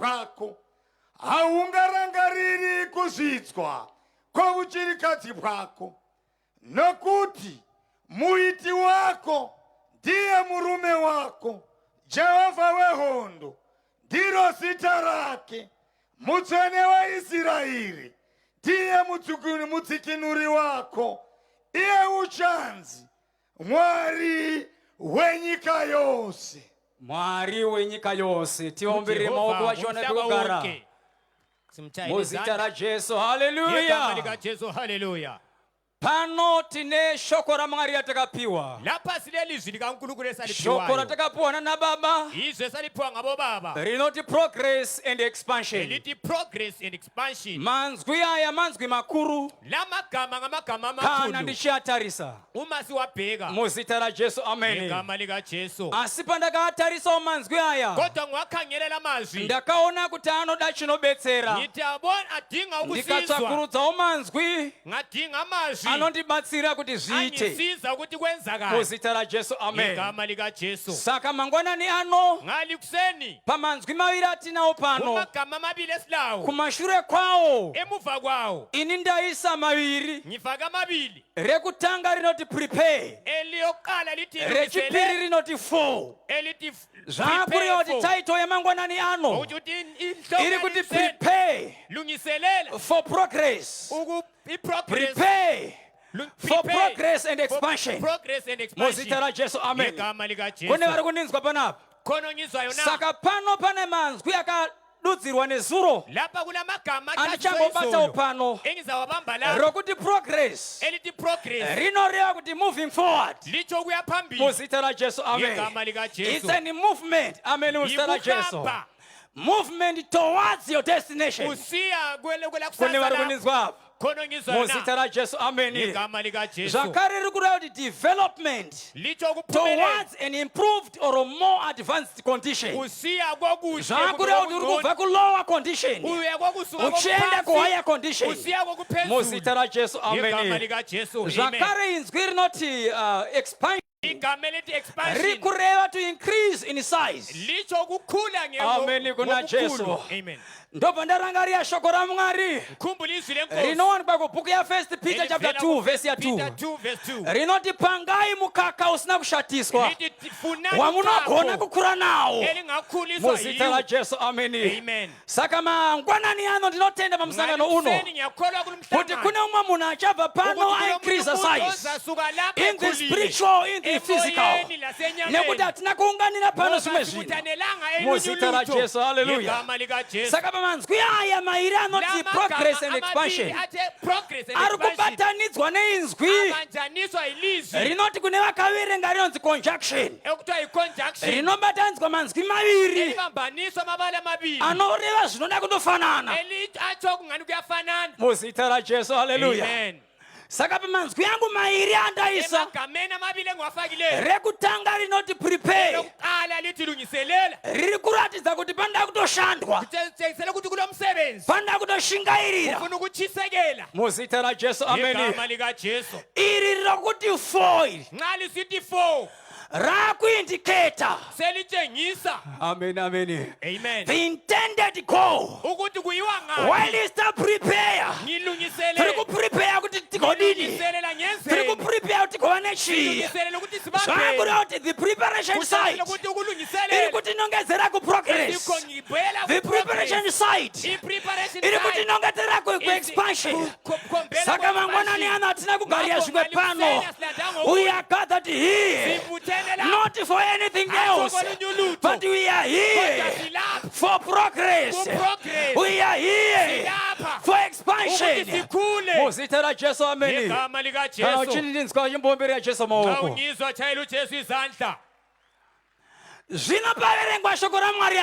bwako haungarangariri kuzvidzwa kwauchirikadzi bwako nokuti muiti wako ndiye murume wako. Jehovha wehondo ndiro zita rake. Mutsvene waIsraeri ndiye mudzikinuri wako. Iye uchanzi Mwari wenyika yose. Mwari wenyika yose. Tiomberere maoko wachona tukugara muzita ra Jesu. Haleluya. Pano tine shoko ra Mwari yatakapiwa. Shoko ratakapiwa na baba rinoti progress and expansion. Manzwi aya manzwi makuru kana ndichiatarisa muzita ra Jesu. Amen. Asi pandakatarisa manzwi aya ndakaona kuti anoda chinobetsera. Ndikatsakurudzawo manzwi anondibatsira kuti zviite muzita ra Jesu. Amen. Saka mangwanani ano pamanzwi maviri atinawo pano kumashure kwawo ini ndaisa maviri. Rekutanga rinoti prepare, rechipiri rinoti fall. Zvakuri yoti title yamangwanani ano iri kuti prepare for progress. Prepare for progress and expansion. Muzita ra Jesu. Amen. Kune vari kundinzwa panapa. Saka pano pane manzwi akadudzirwa nezuro andichambobatawo pano rokuti progress rinoreva kuti moving forward muzita ra Jesu. Amen. It's a movement. Amen. Muzita ra Jesu. Movement towards your destination. Kune vari kundinzwa muzita ra Jesu. Amen. Zvakare riri kureva kuti development towards an improved or more advanced condition. Zvakureva kuti uri kubva ku lower condition uchienda ku higher condition muzita ra Jesu. Amen. Zvakare inzwi rinoti expansion rikureva to increase in size. Amen. Kuna Jesu. Ndopandarangarira shoko ra Mwari rinowanikwa kubhuku ya 1 Peter chapter 2 verse ya 2 rinoti pangai mukaka usina kushatiswa wamunogona kukura nawo muzita ra Jesu. Amen. Saka mangwanani ano ndinotenda pamusangano uno kuti kune umwe munhu achabva pano aincrease size in the spiritual, in the physical, nekuti hatina kuunganira pano zvimwe zvinhu muzita ra Jesu. Haleluya. Saka manzwi aya mairi anoti progress and expansion ari kubatanidzwa neinzwi rinoti kune vakaverenga rinonzi conjunction. Rinobatanidzwa manzwi maviri anoreva zvinoda kundofanana muzita ra Jesu. Haleluya. Saka pamanzwi yangu mairi andaisa rekutanga rinoti prepare riri kuratidza kuti panda kutoshandwa, panda kutoshingairira muzita ra Jesu. Amen. Iri rokuti foil rakuindicata. Amen. The intended goal while is to prepare. Tiri kuprepare kuti tigodini, tiri kuprepare kuti kovane chii zvakuroti the preparation site iri kuti nongedzera ku progress. The preparation site iri kuti nongedzera ku expansion. Saka mangwanani ano hatina kugarira zvimwe pano. We are gathered here not for anything else, but we are here for progress. We are here for expansion muzita ra Jesu. Amen. Kana uchindinzwa chimbomberi ya Jesu maoko zvino paverengwa shoko ra Mwari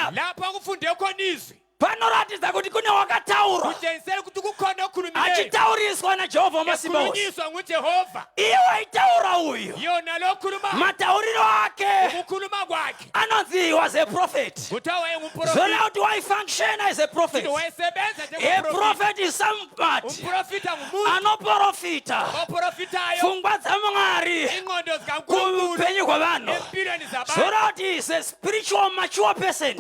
panoratidza kuti kune wakataura achitauriswa naJehovha Wamasimba Ose. Iye waitaura uyu matauriro ake anonzi he was a prophet. Zvona kuti waifunction as a prophet. A prophet is somebody anoprofita pfungwa dzaMwari kuupenyu hwavanhu. Zvona kuti is a spiritual mature person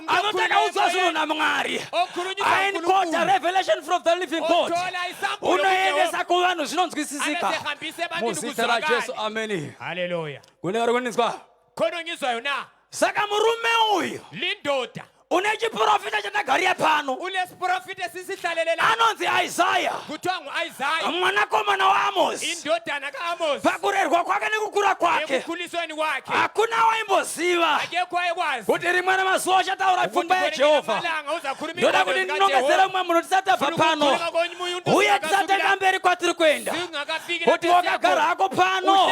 anotaka udzwa zvinhu Mwari. And quote a revelation from the living God. Unoendesa kuvanhu zvinonzwisisika. Muzita raJesu, amen. Hallelujah. Kunewarinizwa. Konongizwa yona. Saka murume uyu. Lindoda. Unechiprofita chakagaria pano. Unechiprofita sisihlalelelana. Anonzi Isaiah. Kuthiwa ngu-Isaiah. Mwanakomana wa Amos. Indodana ka-Amos. Pakurerwa kwake nekukura kwake. Ekukhulisweni kwakhe. Hakuna waimboziva. Akekho wayekwazi. Kuti rimwe ramazuva achataura pfungwa yaJehovha. Ndoda kuti ndinongedzere mumwe munhu tisatabva pano. Uye tisatenda mberi kwatiri kuenda. Kuti wakagara hako pano.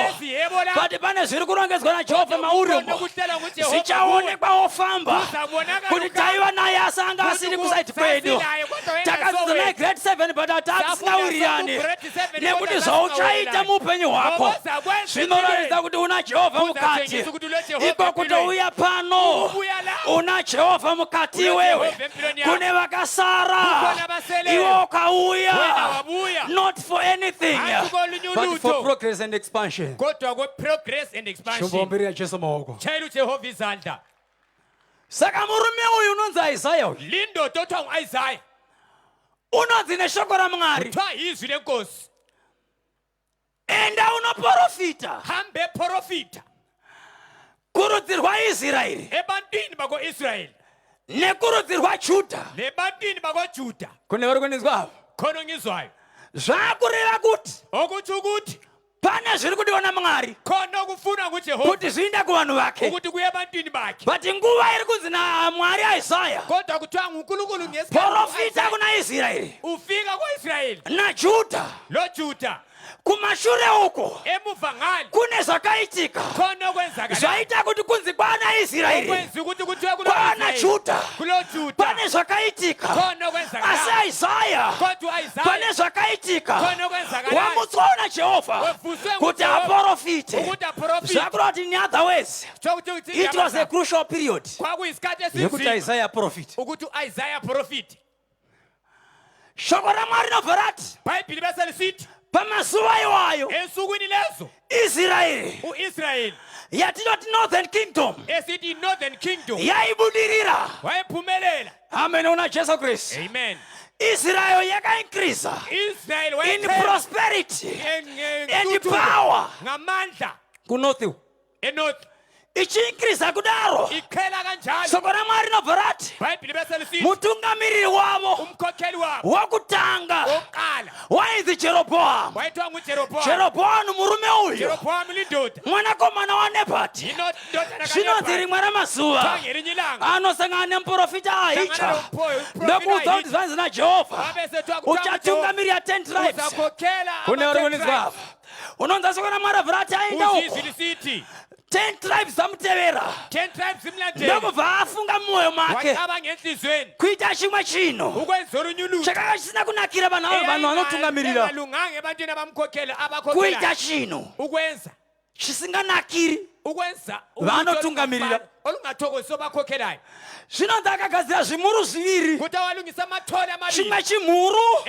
Kuti pane zviri kurongedzwa naJehovha mauri umo. Zvichaonekwa wofamba. Kuti taiva naye asanga asiri kusaiti kwedu. Takadzidza naye grade 7 but hatatisingawiriyani. Nekuti zvauchaita muupenyu hwako zvinoratidza kuti una Jehovha mukati. Iko kutouya pano una Jehovha mukati iwewe. Kune vakasara iwe ukauya, not for anything but for progress and expansion. Shumbomberi yaJesu maoko. Saka murume uyu unonzi Isaiah. Lindoda othiwa ngu-Isaiah. Unonzi neshoko raMwari. Kuthiwa izwi lenkosi. Enda unoprofita. Hambe profita. Kurudzi rwaIsraeri. Ebantwini bako-Israyeli. Nekurudzi rwaJudha. Nebantwini bako-Juda. Kune vari kunizwa. Khona ngizwayo. Zvakureva kuti. Okuthi ukuthi. Pane zviri kudiwa naMwari. Khona okufuna nguJehova. Kuti zviinde kuvanhu vake. Ukuthi kuye ebantwini bakhe. But nguva iri kunzi naMwari Isaiah. Kodwa kuthiwa nguNkulunkulu ngesikhathi. Profita kuna Israeli. Ufika ko-Israyeli. NaJuda. LoJuda. Kumashure uko. Emuva ngale. Kune zvakaitika. Khona okwenzakala. Zvaita kuti kunzi kwana Israeli. Okwenza ukuthi kuthiwe kwana Juda. KuloJuda. Pane zvakaitika. Khona okwenzakala. Asi Isaiah. Kodwa Isaiah. Pane zvakaitika. Khona okwenzakala. Wamutsona Jehovha. Kuti aprofite. Ukuthi aprofite. Zvakuroti in other ways. It was a crucial period. Kwakuyisikhathi Yekuti esinzima. Isaiah profit. Ukuthi Isaiah profit. Shoko raMwari nobva rati. Bhayibhili bese lisithi. Pamazuva iwayo. Ensukwini lezo. Israeli. U-Israyeli. Yatinoti Northern Kingdom. Esithi Northern Kingdom. Yaibudirira. Wayephumelela. Amen una Jesu Christ. Amen. Israel yaka-increase in prosperity and power. Ngamandla. Kunorth. Enorth. Ichi-increase kudaro. Ikhela kanjalo. Shoko raMwari nobva rati. Bhayibhili bese lisithi. Mutungamiriri wavo. Umkhokheli wabo. Wakutanga. Wokuqala. Wainzi Jeroboamu. Wayethiwa nguJeroboamu. Jeroboamu murume uyo. Jeroboamu lindoda. Mwanakomana waNebhati. Indodana Zvinonzi rimwe ramazuva anosangana nemuprofita Ahija. Ndokudza kuti zvanzi naJehovha. Uchatungamirira 10 tribes. Kune vari kunizwa. Unonzi shoko raMwari bva rati aenda uko. 10 tribes dzamutevera. Ndokubva afunga mumwoyo make kuita chimwe chino chakanga chisina kunakira vanhu avo vanhu vanotungamirira. Kuita chino chisinganakiri vanotungamirira. Zvinonzi akagadzira zvimhuru zviviri. Chimwe chimhuru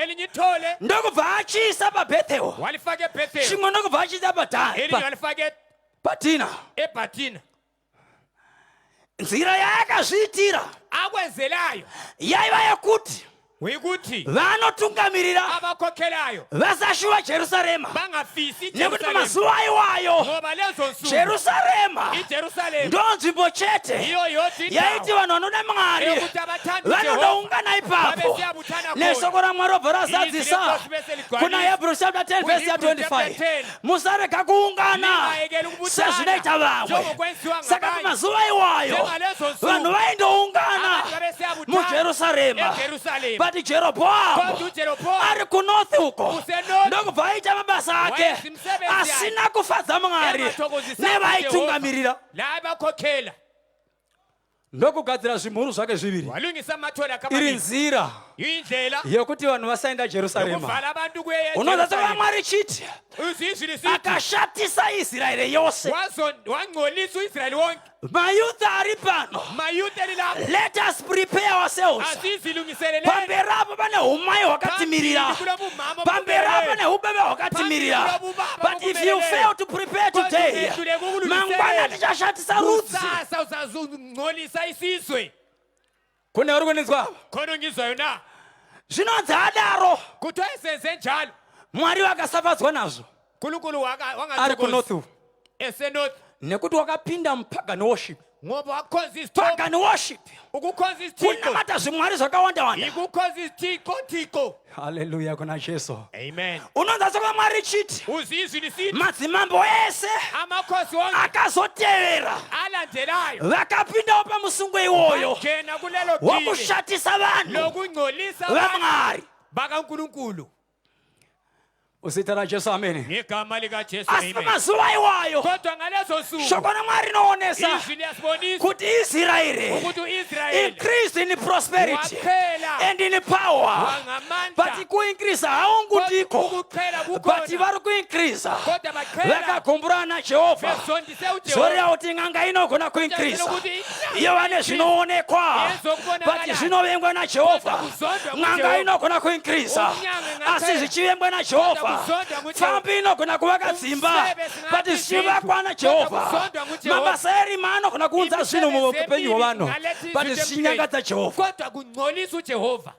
ndokubva achiisa paBhethel. Chimwe ndokubva achiisa Patina. Nzira yaakazviitira yaiva yekuti vanotungamirira vasashuva Jerusarema. Nekuti pamazuva iwayo Jerusarema ndo nzvimbo chete yaiti vanhu vanoda Mwari vanonoungana ipapo. Neshoko raMwari robva razadzisa kuna Hebrews chapter 10 verse 25. Musarega kuungana sezvinoita vamwe. Saka pamazuva iwayo vanhu vaindoungana muJerusarema. But Jeroboamu ari kunorth uko ndokubva aita mabasa ake asina kufadza Mwari nevaitungamirira. Ndokugadzira zvimhuru zvake zviviri. Iri nzira yokuti vanhu vasaenda Jerusarema. Unonza shoko raMwari chiti akashatisa Israeri yose. Mayouth ari pano. Let us prepare ourselves. Pamberi apo pane umai hwakatimirira. Pamberi apo pane ubebe hwakatimirira. But if you fail to prepare today, mangwana tichashatisa rudzi. kune uri kunizwa khona ngizwayo na zvinonzi adaro kuthiwa esenze njalo Mwari wakasafadzwa nazvo uNkulunkulu ari kunorth esenorth nekuti wakapinda mupagani worship ngoba wakhonza pagani worship ukukhonza isithixo kunamata zvimwari zvakawanda wanda ikukhonza isithixo. Hallelujah kuna Jesu. Amen. Unonza soka Mwari chiti uzizwi lisithi madzimambo ese amakhosi wonke akazotevera alandelayo vakapindawo pamusungo iwoyo ngena kulelo wokushatisa vanhu lokungcolisa vaMwari bakaNkulunkulu. Usita la Jesu amen. Ngegama lika Jesu amen. Asemazuwa iwayo kodwa ngalezo suku shoko naMwari noonesa izwi liyasibonisa kuti Israeli ukuthi uIsrael increase in prosperity waphela and in power, wangamandla but ku-increase haungutiko, ukuphela but kukhona vari ku-increase kodwa baphela vakagumbura naJehovha besondise uJehova zori kuti ng'anga inogona ku-increase iyo vane zvinoonekwa but zvinovengwa naJehovha. Ng'anga inogona ku-increase asi zvichivengwa naJehovha. Fambi inogona kuvaka dzimba but zvichivakwa naJehovha. Mabasa erima anogona kuunza zvinhu muupenyu hwavanhu but zvichinyangadza Jehovha. kodwa kungcolisa uJehova.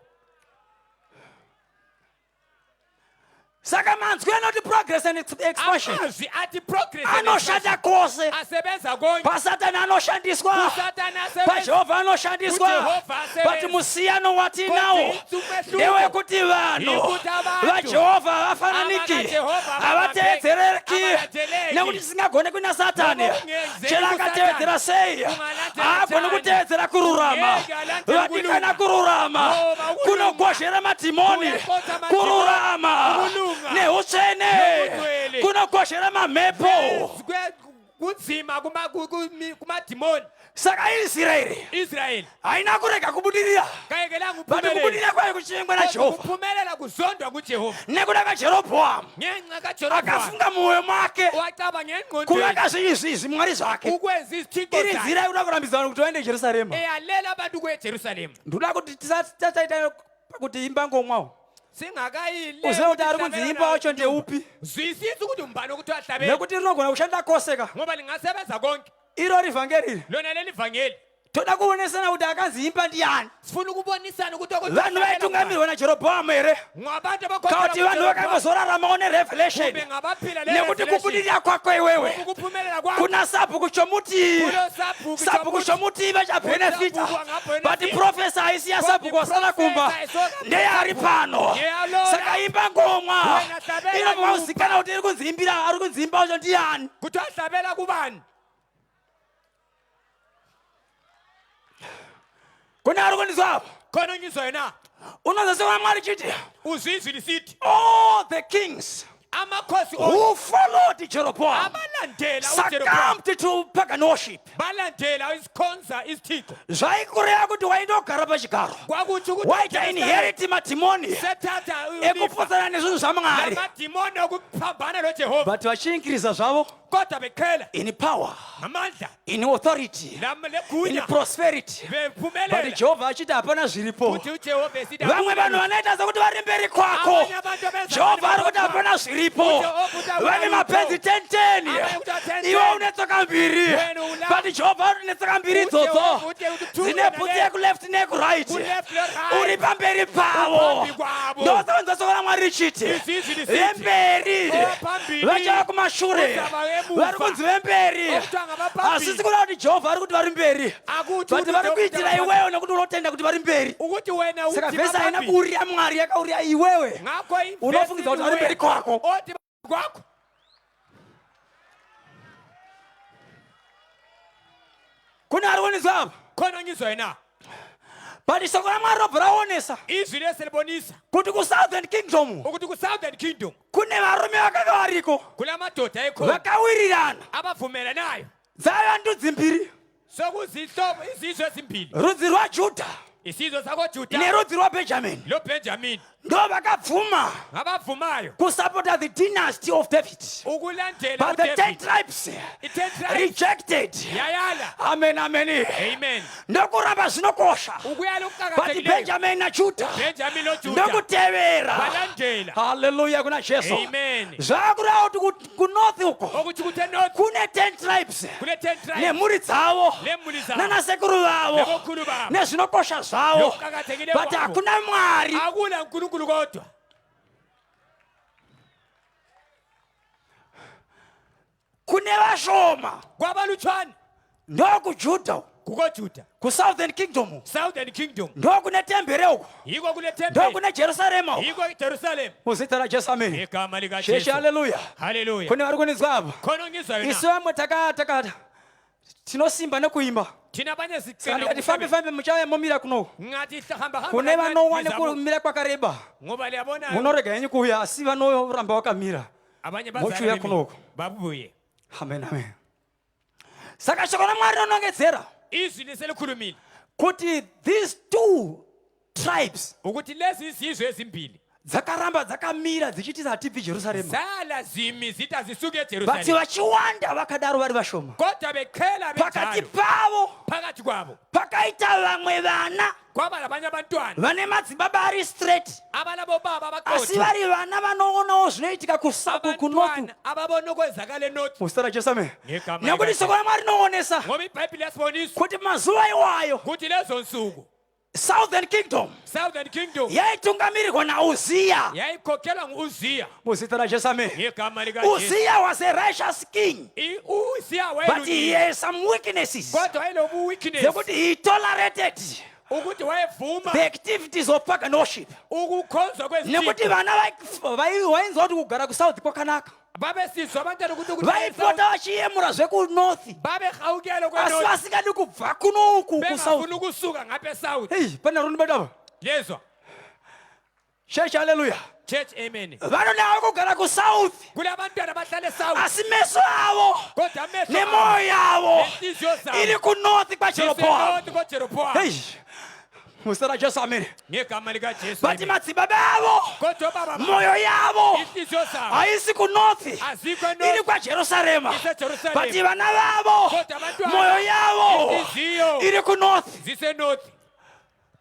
Saka manzwi anoti progress and expansion amazwi athi progress anoshanda kwose. asebenza konke paSatani anoshandiswa, paJehovha anoshandiswa, but musiyano watinawo ndewekuti vanhu vaJehovha vafananiki havateedzereki nekuti tisingagone kuna Satani chero akatevedzera sei haagoni kuteedzera kururama. Vatikana kururama kunogozhera madhimoni, kururama neutsvene kunogozhera mamhepo kunzima kumadhimoni. Saka Israeli haina kurega kubudirira but kubudirira kwayo kuchivengwa naJehovha kuphumelela kuzondwa kuJehova nekuda kaJerobhoamu ngenxa kaJerobhoamu akafunga mumwoyo make wacaba ngengqondweni kuvaka zvinhu mwari zvake ukwenza izithixo iri nzira yokuda kurambidza kuti vaende Jerusarema. eyalela abantu kuyeJerusalema. ndoda kuti tisataita kuti imba ngomwawo singakayile uzive kuti ari kunzi imba wacho ndeupi zwisisa ukuthi umbani ukuthi ahlabele nekuti rinogona kushanda koseka ngoba lingasebenza konke iro rivhangeri lona leli vangeli. toda kuonesana kuti akanzi imba ndiani. sifuna ukubonisana ukuthi vanhu vaitungamirwa naJerobhoamu here ngabantu kuti vanhu vakangozoraramawo nerevelation nekuti kubudirira kwako iwewe ukuphumelela kwakho kuna sabhuku chomuti sabhuku chomuti vachabenefita but profesa aisiya sabhuku wasala kumba ndeyari pano. Saka imba ngomwa inobva kuzikana kuti iri kunziimbira ari kunziimba wacho ndiani kuti ahlabela kubani. kuna ari kundizwapo khona ngizwayo na unozosiwa Mwari chiti uzizwi lisithi all the kings amakhosi who followed Jeroboam abalandela succumbed to pagan worship. balandela isikhonza isithixo zvaikureva kuti waindogara pachigaro kwakuthi ukuthi waita inherit madhimoni sethatha ekuputsana nezvinhu zvaMwari amadhimoni okuphambana noJehova but vachiinkiriza zvavo kodwa bekhela in power, amandla in authority, in legunya prosperity, but bephumelela Jehovha achiti hapana zviripo. ukuthi uJehova esida Vamwe vanhu vanoita sekuti vari mberi kwako Jehovha ari kuti hapana zviripo. Vane mapenzi 10 iwe une tsoka mbiri but Jehovha ari une tsoka mbiri idzodzo dzine bvudzi yekuleft nekuright uri pamberi pavo. ndosakanzasokana Mwari richiti vemberi vachava kumashure vari kunzi vemberi asisi kuda kuti Jehovha ari kuti vari mberi but vari kuitira iwewe nekuti unotenda kuti vari mberi. ukuthi wena Saka vhesi haina kuurira Mwari yakaurira iwewe unofungidza kuti vari mberi kwako. kwako kuna ari kunizvapa khona ngizwayo na but shoko raMwari robva raonesa izwi lese libonisa kuti kuSouthern Kingdom ukuthi kuSouthern Kingdom kune varume vakanga variko kula madoda ekhona vakawirirana abavumelanayo dzaiva ndudzi mbiri sokuzihlobo izizwe ezimbili rudzi rwaJudha isizwe sakoJuda nerudzi rwaBenjamini loBenjamin ndo vakabvuma abavumayo kusupporta the dynasty of David ukulandela but the 10 uDavid tribes i-10 tribes rejected. yayala Amen, amen. amen ndokuramba zvinokosha ukuyala but ukuqhakathekileyo Benjamin naJudha Benjamin noJuda ndokutevera. balandela Hallelujah kuna Jesu. amen zvakureva kuti kunorth uko okuthi kuthe north kune 10 tribes kule 10 tribes nemhuri dzavo lemuli zabo nanasekuru vavo nebokhulu babo nezvinokosha zvawo but hakuna Mwari. akuna uNkulunkulu kodwa. Kune vashoma Kwabalutshwana ndokuJuda kukoJuda, kuSouthern Kingdom Southern Kingdom ndokune tembere uko yiko kule temple, ndokune Jerusalem yiko Jerusalem. uzita raJesu. Amen. Igama lika Sheshe, Jesu. haleluya. Hallelujah. Kune vari kunizwa apa? Khona ngizwa yona. Isu vamwe takata tinosimba nekuimba Thina abanye sandikati fambe muchauya momira kuno ngathi hamba kune vanowa nekumira kwakareba ngoba liyabona munorega henyu kuuya asi vanoramba vakamira abanye mochuya kunoko babuye. amen amen. Saka shoko raMwari rinongedzera Izwi liselikhulumile kuti these two tribes ukuthi lezi izizwe ezimbili dzakaramba dzakamira dzichiti hatibvi Jerusalema zala zimi zita zisuke but eJerusalem, vachiwanda vakadaro vari vashoma. kodwa bekhela Pakati benjalo pavo phakathi kwabo pakaita vamwe vana kwaba labanye abantwana vane madzibaba ari straight abalabo baba asi abaqotho, vari vana vanoonawo zvinoitika kunotu. abantwana ababona okwenzakala eNorth. musitara Jesu. Amen. Ngegama Nekuti likaJesu. soko raMwari rinoonesa Ngoba iBhayibheli yasibonisa kuti mazuva iwayo ukuthi lezo nsuku Southern Kingdom Southern Kingdom yaitungamirirwa naUziya. yayikhokhelwa nguUziya. musitara Jesu. Amen. Ngegama likaJesu. Uziya was a righteous king uZiya but he wayelungile has some weaknesses kodwa wayelobu weakness zekuti he tolerated ukuthi wayevuma the activities of pagan worship. ukukhonzwa Nekuti kwezithixo. vana vainzwa kuti kugara kuSouth kwakanaka Babesizwa abantwana ukuthi vaipota vachiyemura zvekuNorth babehawukela asi kweNorth, vasingadi kubva kunoku kuSouth. bengafuna ukusuka ngapha eSouth. Hey, pane rundi badava. Yezwa Church, hallelujah. church, amen. Vanonava kugara kuSouth Kule abantwana bahlala eSouth asi meso avo kodwa amehlo nemoyo yavo nenhliziyo zabo iri kuNorth kwaJeroboamu. iseNorth koJeroboamu. Hey, musitara Jesu. Amen. Ngegama likaJesu. But madzibaba avo Kodwa baba moyo yavo inhliziyo zabo haisi kuNorth azikho iri eNorth kwaJerusalema. iseJerusalem, But vana vavo kodwa abantwana moyo yavo inhliziyo iri kuNorth. ziseNorth.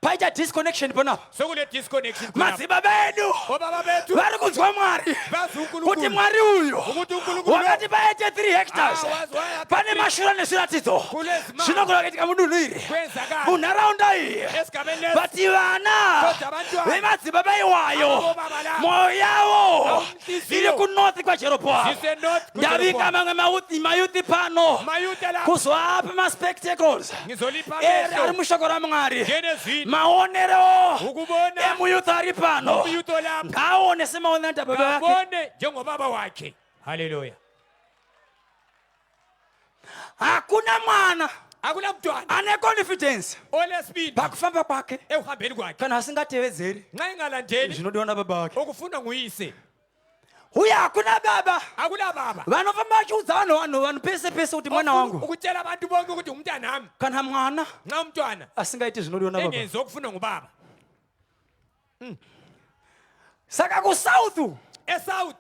Paita disconnection panapa. Sokule disconnection khona. Madzibaba edu Obaba bethu vari kunzwa Mwari bazi kuti uNkulunkulu Mwari uyu ukuthi uNkulunkulu wakati paite 3 hectares pane mashura nezviratidzo kulezima zvinogona kuitika mudunhu iri kwenzakala munharaunda iyi. esigabeni lesi. But vana Kodwa abantwana vemadzibaba iwayo abobaba labo moyo yavo Awumhliziyo. iri kuNorth kwaJeroboamu. ziseNorth Ndavinga mamwe mayuthi pano mayuta la kuzoapa maspectacles ngizolipa ari amehlo mushoko raMwari. genezini Maonero ukubona emuyuthi ari pano umuyuto lapho ngaone semaonera ntababa yake. ngabone njengobaba wakhe. Haleluya. Hakuna mwana Akuna mntwana ane confidence olesibindi pakufamba kwake ekuhambeni kwakhe kana asingatevedzeri nxa engalandeli zvinodiwa nababa vake. okufundwa nguyise. Uye hakuna baba Akula baba vanofamba vachiudza vanhu pese pese kuti mwana wangu ukutshela abantu bonke ukuthi umntanami. kana mwana Nxa umntwana asingaiti zvinodiwa nababa. engenzi okufundwa ngubaba Saka kuSouth eSouth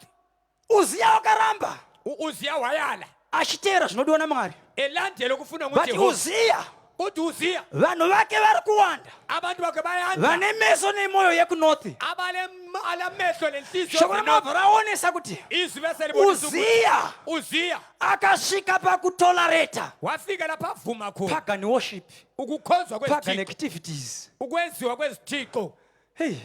Uziya wakaramba uZiya wayala achiteera zvinodiwa naMwari. elandela okufundwa But nguJehova. Uziya Uthi uZiya vanhu vake vari kuwanda abantu bakhe bayanda vane meso nemoyo yekuNorth. alamehlo lenhliziyo Shoko zeNorth. raMwari raonesa kuti Izwi bese libonisa ukuthi Uziya uZiya akasvika pakutolerata wafika lapha avuma khona pagan worship, ukukhonzwa pagan kwezithixo, activities. ukwenziwa kwezithixo. Hey.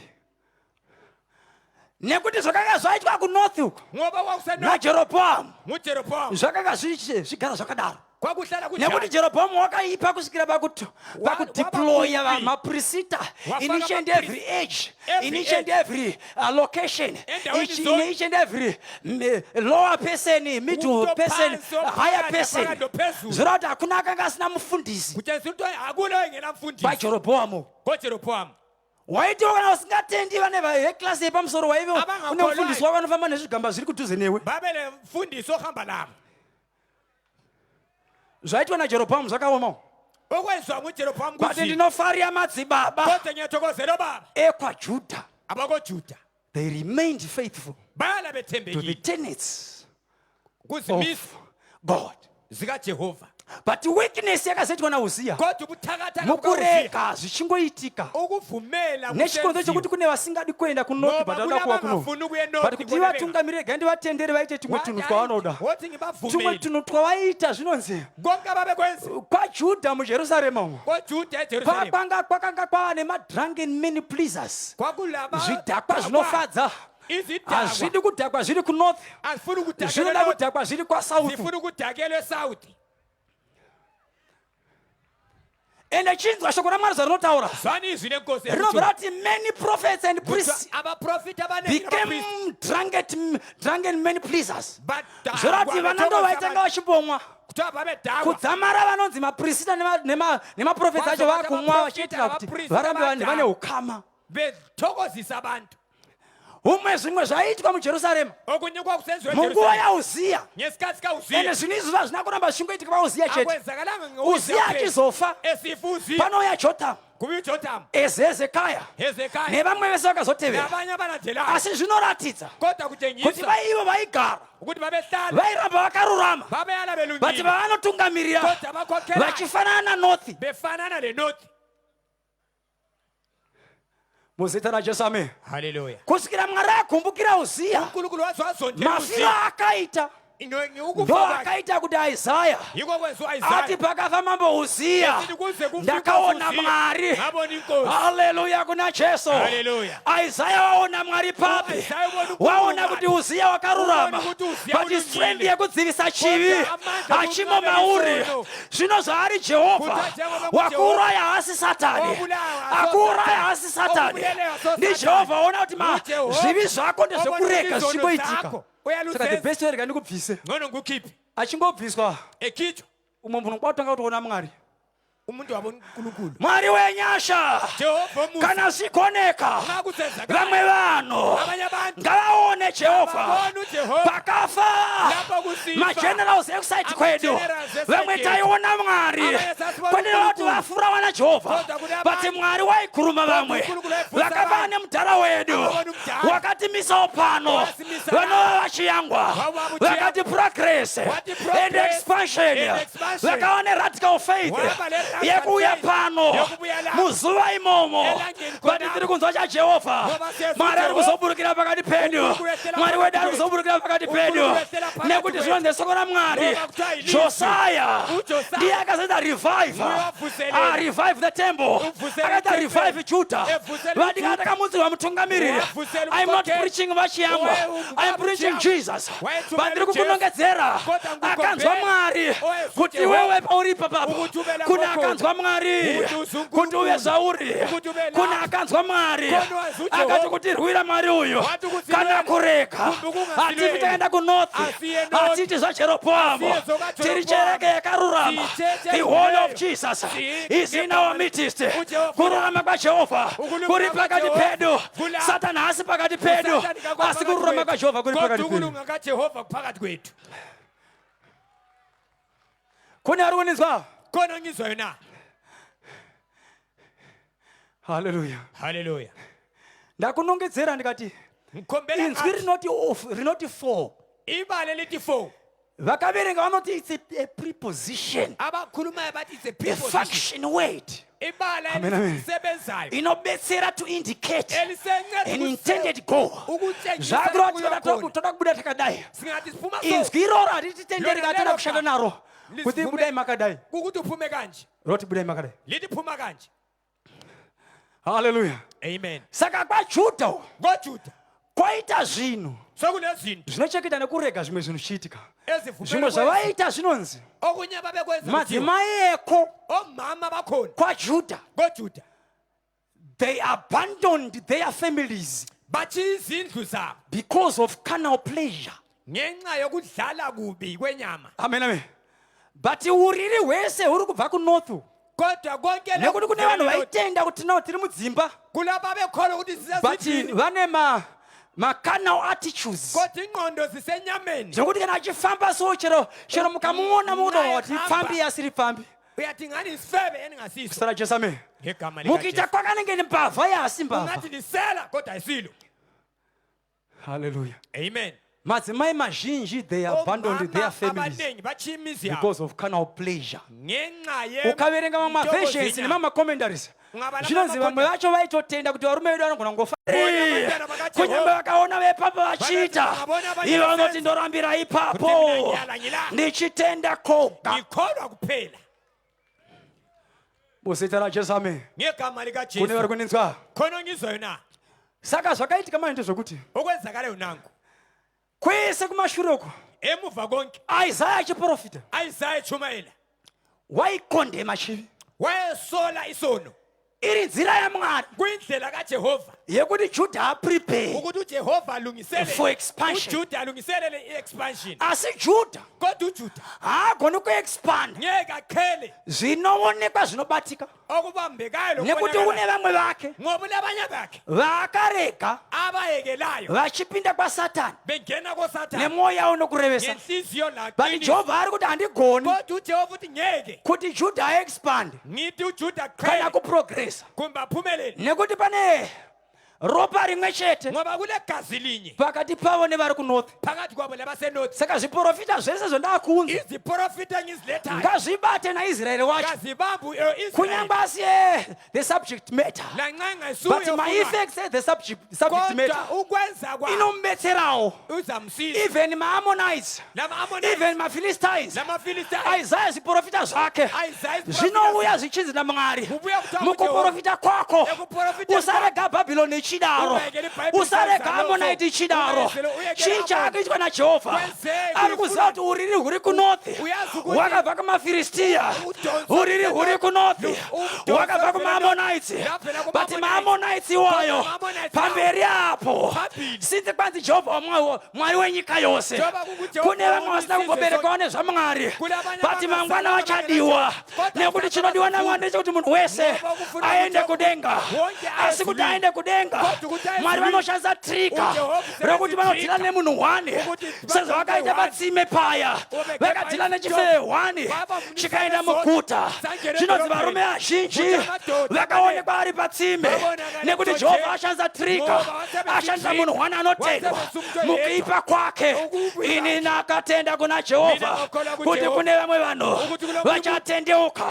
Nekuti zvakanga zvaitwa kuNorth uko Ngoba kwakuseNorth naJeroboamu nguJeroboamu zvakanga zvigara zvakadaro. kwakuhlala Nekuti kunjalo. Jeroboamu wakaipa kusvikira pakudeploya waba maprista Wafaka in each and maprista. every age, Every in each and age. every location, Endaweni in zonke. each and every lower person, middle Umuntu person, ophansi, ophakathi, higher person. phakathi, ophezulu. Zvirava kuti hakuna akanga asina mufundisi Kutshengisa ukuthi akula oyengena mfundisi paJeroboamu. koJeroboamu. Waitiwa kana usingatendi vane veklasi yepamusoro waive Abangakholwayo. une mufundisi wako anofamba nezvigamba zviri kudhuze newe. Babele mfundisi ohamba labo. Zvaitwa naJeroboamu zvakaomawo. Okwenziwa nguJeroboamu But kuZiya. ndinofarira madzibaba Kodwa ngiyathokozela baba ekwaJudha. abakoJuda They remained faithful bayala to the bethembekile tenets kuzimiso of God. zikaJehova. But weakness yakasetwa na Uzia kodwa ubuthakathaka mukureka zvichingoitika ukuvumela nechikondo chokuti kune vasingadi kuenda kunorth but vanoda kuwa kuno but kuti vatungamirire gandi vatendere vaite tumwe tunhu twavanoda tumwe tunhu twavaita zvinonzi kwaJudha muJerusarema umo kwakanga kwava nemadrunken men pleasers zvidhakwa zvinofadza hazvidi kudhakwa zviri kunorth zvinoda kudhakwa zviri kwasouth and achinzwa shoko raMwari rinotaura rinobvira kuti many prophets and priests became drunken men pleasers zvorati vanando vaitanga vachibomwa kudzamara vanonzi maprista nemaprofeti acho vakumwa vachiitira kuti varambe vane ukama umwe zvimwe zvaitwa muJerusarema munguva yaUzia ende zvinhu izvi zvazvina kuramba zvichingoitika paUzia chete Uzia achizofa panouya Jotamu Ezekaya nevamwe vese vakazotevera asi zvinoratidza kuti vaivo vaigara vairamba vakarurama vati vavanotungamirira vachifanana naNorth muzita raJesu amen. Hallelujah. Kusvikira Mwari akumbukira Uzia mafiro akaita ndo akaita kuti Isaya ati pakafa mambo Uzia ndakaona Mwari. Haleluya kuna Jesu. Isaya waona Mwari papi? Waona kuti Uzia wakarurama but strength yekudzivisa chivi achimo mauri zvino zvaari Jehovha wakuuraya hasi Satani akuuraya hasi Satani ndi Jehovha waona kuti zvivi zvako ndezvekurega zvichingoitika. Saka the best way ndikubvise achingobviswa umwe munhu kwatanga kutoona Mwari Mwari wenyasha kana zvikoneka vamwe vanhu ngavaone Jehovha pakafa magenerals ekusaiti kwedu vamwe taiona Mwari kwende vati vafura wana Jehovha but Mwari waikuruma vamwe vakava nemudhara wedu wakatimisawo pano vanova vachiyangwa vakati progress and expansion vakava neradical faith yekuuya pano muzuva imomo kuti tiri kunzwa chaJehovha Mwari ari kuzoburukira pakati pedu Mwari wedu ari kuzoburukira pakati pedu nekuti zvinonzi soko raMwari Josiah ndiye akazoita revive the temple akaita revive Judah vadika takamudzirwa mutungamiriri. I'm not preaching vachiyangwa, I'm preaching Jesus but ndiri kukunongedzera akanzwa Mwari kuti wewe pauripa papo kuna akanzwa Mwari kuti uve zvauri kuna akanzwa Mwari akati kuti rwira Mwari uyu kana kureka hativi taenda kuNorth hatiti zvaJeroboamu tiri chereke yakarurama. The whole of Jesus is in our midst. Kururama kwaJehovha kuri pakati pedu Satani hasi pakati pedu asi kururama kwaJehovha kuri pakati pedu. Kune ari kunizwa? Hallelujah. Hallelujah. Ndakunongedzera ndikati inzwi rinoti fall. Ibale liti fall. Vakaverenga vanoti it's a preposition. Abakhuluma bathi it's a A preposition. function word. Ibale lisebenzayo. Inobetsera to indicate an intended goal. Zvakuroti toda kubuda takadai. Inzwi iroro harititenderi katona kushanda naro. Kuti budai makadai. Kukuti uphume kanje. Roti budai makadai. Lithi phuma kanje. Hallelujah. Amen. Saka kwaJudha kwaita zvinhu sokune zinto zvinocheketa nekurega zvimwe zvinhu zvichiitika. Zvimwe zvavaita zvinonzi madzimai eko omama bakhona kwaJudha kwaJudha they abandoned their families bachizindlu zabo because of carnal pleasure. Ngenxa yokudlala kubi kwenyama. Amen amen. But uriri hwese huri kubva kuNorth kodwa konke nekuti kune vanhu vaitenda kuti nawo tiri mudzimba kulaba bekhona ukuthi but vane ma-carnal attitudes ingqondo zisenyameni zvokuti kana achifamba so chero mukamuona muno kuti pfambi asiri pfambi uyathi ngani isifebe eningasiso. Sala Jesu amen. Mukiita kwakanenge mbavha yasi mbavha ungathi lisela kodwa ayisilo. Hallelujah. Amen. madzimai mazhinji they abandoned their families because of carnal pleasure. Ukaverenga mamwe versions nemama commentaries zvinonzi vamwe vacho vaitotenda kuti varume vedu vanogona kungofa kunyange vakaona vepapa vachiita ivo vanoti ndorambira ipapo ndichitenda koga. Muzita raJesu amen. Kune vari kuninzwa. Saka zvakaitika manje zvokuti kwese kumashure uko Isaiah achiprofita waikondema chivi, wayesola isono iri nzira yaMwari kwindlela kaJehova yekuti Judah aprepare ukuthi uJehova alungisele for expansion. uJuda alungisele expansion. Asi Judah Kodwa uJuda haagoni kuexpand ngeke aqhele zvinoonekwa zvinobatika okubambekayo nekuti une vamwe vake ngoba labanye bakhe vakarega abayekelayo vachipinda kwaSatani bengena koSathane nemwoya unokurevesa. ngenhliziyo But Jehovha ari kuti handigoni kodwa uJehova uthi ngeke kuti Judah aexpand ngithi uJuda kana aqhele kuprogressa kumbe aphumelele nekuti pane ropa rimwe chete ngoba kule gazi linye pakati pavo nevari kunorth. phakathi kwabo labasenorth. Saka zviprofita zvese zvondakunza iziprofita ngizilethayo ngazvibate naIsraeri wacho ngazibambu kunyange asiye the subject matter, but my effects the subject matter ukwenza kwa inombetserawo uzamsiza even ma-Ammonites, even ma-Philistines. Isaiah ziprofita zvake zvinouya zvichinzi naMwari mukuprofita kwako usarega Babyloni ichidaro, usarega Ammonite ichidaro. Chinja akuitwa naJehovha ari kuziva kuti uriri huri kunorth hwakabva kumaFiristia, uriri huri kunorth hwakabva kumaAmmonites. But maAmmonites iwayo pamberi apo since kwanzi Jehovha Mwari wenyika yose kune vamwe vasina kumboberekwa nezvaMwari, but mangwana vachadiwa nekuti chinodiwa naMwari ndechekuti munhu wese aende kudenga. Asi kuti aende kudenga Mwari vanoshandisa trika rekuti vanodhila nemunhu wani sezvo vakaita patsime paya vakadhila nechifeve wani chikaenda muguta. Chinonzi varume vazhinji vakaonekwa ari patsime nekuti Jehovha ashandisa trika, ashandisa munhu wani anotendwa mukuipa kwake. Ini nakatenda kuna Jehovha kuti kune vamwe vanhu vachatendeuka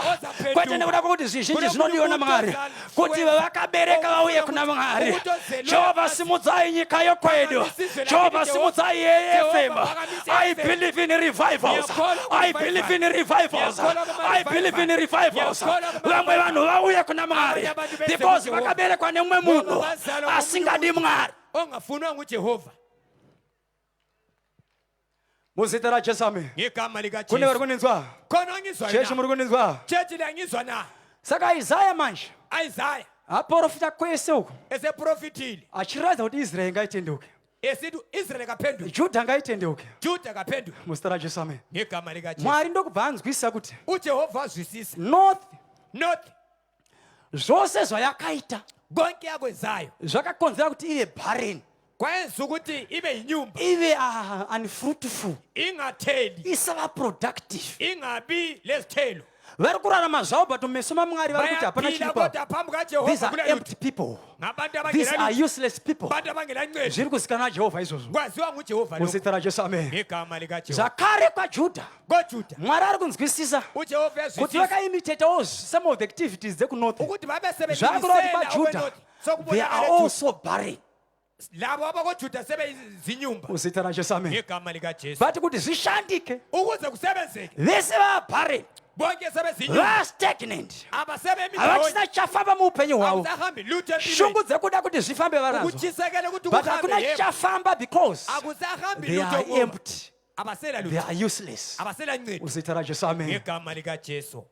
kwete nekuda kwokuti zvizhinji zvinodiwa naMwari kuti vakabereka vauye kuna Mwari. Jehovha simudzai nyika yokwedu, Jehovha simudzai FM. I believe in revivals, I believe in revivals, I believe in revivals. Vamwe vanhu vauye kuna Mwari because vakaberekwa nemumwe munhu asingadi Mwari. ongafunwa nguJehova. Muzita raJesu amen. Ngegama lika Jesu. Kune vari kuninzwa? Khona ngizwa Chechi na. muri kuninzwa? Chechi la ngizwa na. Saka Isaiah manje Isaiah aprofita kwese uko eseprofitile achiradza kuti Israeli ngaitenduke, esithi Israel kaphenduka, Judah ngaitenduke. Juda kaphenduka. Muzita raJesu amen. Ngegama lika Jesu. Mwari ndokubva anzwisisa kuti uJehova azwisisa north zvose zvayakaita konke yakwenzayo zvakakonzera kuti ive barren, kwayenza ukuthi ibe yinyumba, ive unfruitful, ingatheli, isava productive. ingabi lezithelo. Vari kurarama zvavo but meso maMwari vari kuti hapana chiri kwavo. These are empty people, these are useless people. Zviri kuzikanwa naJehovha izvozvo. kwaziwa nguJehova lo. Muzita raJesu amen. Ngegama lika Jesu. Zvakare kwaJudha KoJuda Mwari ari kunzwisisa uJehova kuti yazwisisa vakaimitatewo some of the activities dzekunorth. ukuthi Zvakureva kuti kwaJudha they are also barren. labo abakoJuda sebezinyumba. Muzita raJesu amen. Ngegama lika Jesu. But kuti zvishandike ukuze kusebenzeke vese vabarren, bonke sebezinyumba, vastagnant, abasebemi havachisina chafamba muupenyu hwavo. abasahambi lutho empilweni. Shungu dzekuda kuti zvifambe vanadzo, ukuchisekela ukuthi but kuhambe hakuna yebo. chafamba because akusahambi they lutho are ngoba empty, abasela they lutho, are useless. abasela ncindi. Muzita raJesu amen. Ngegama lika Jesu.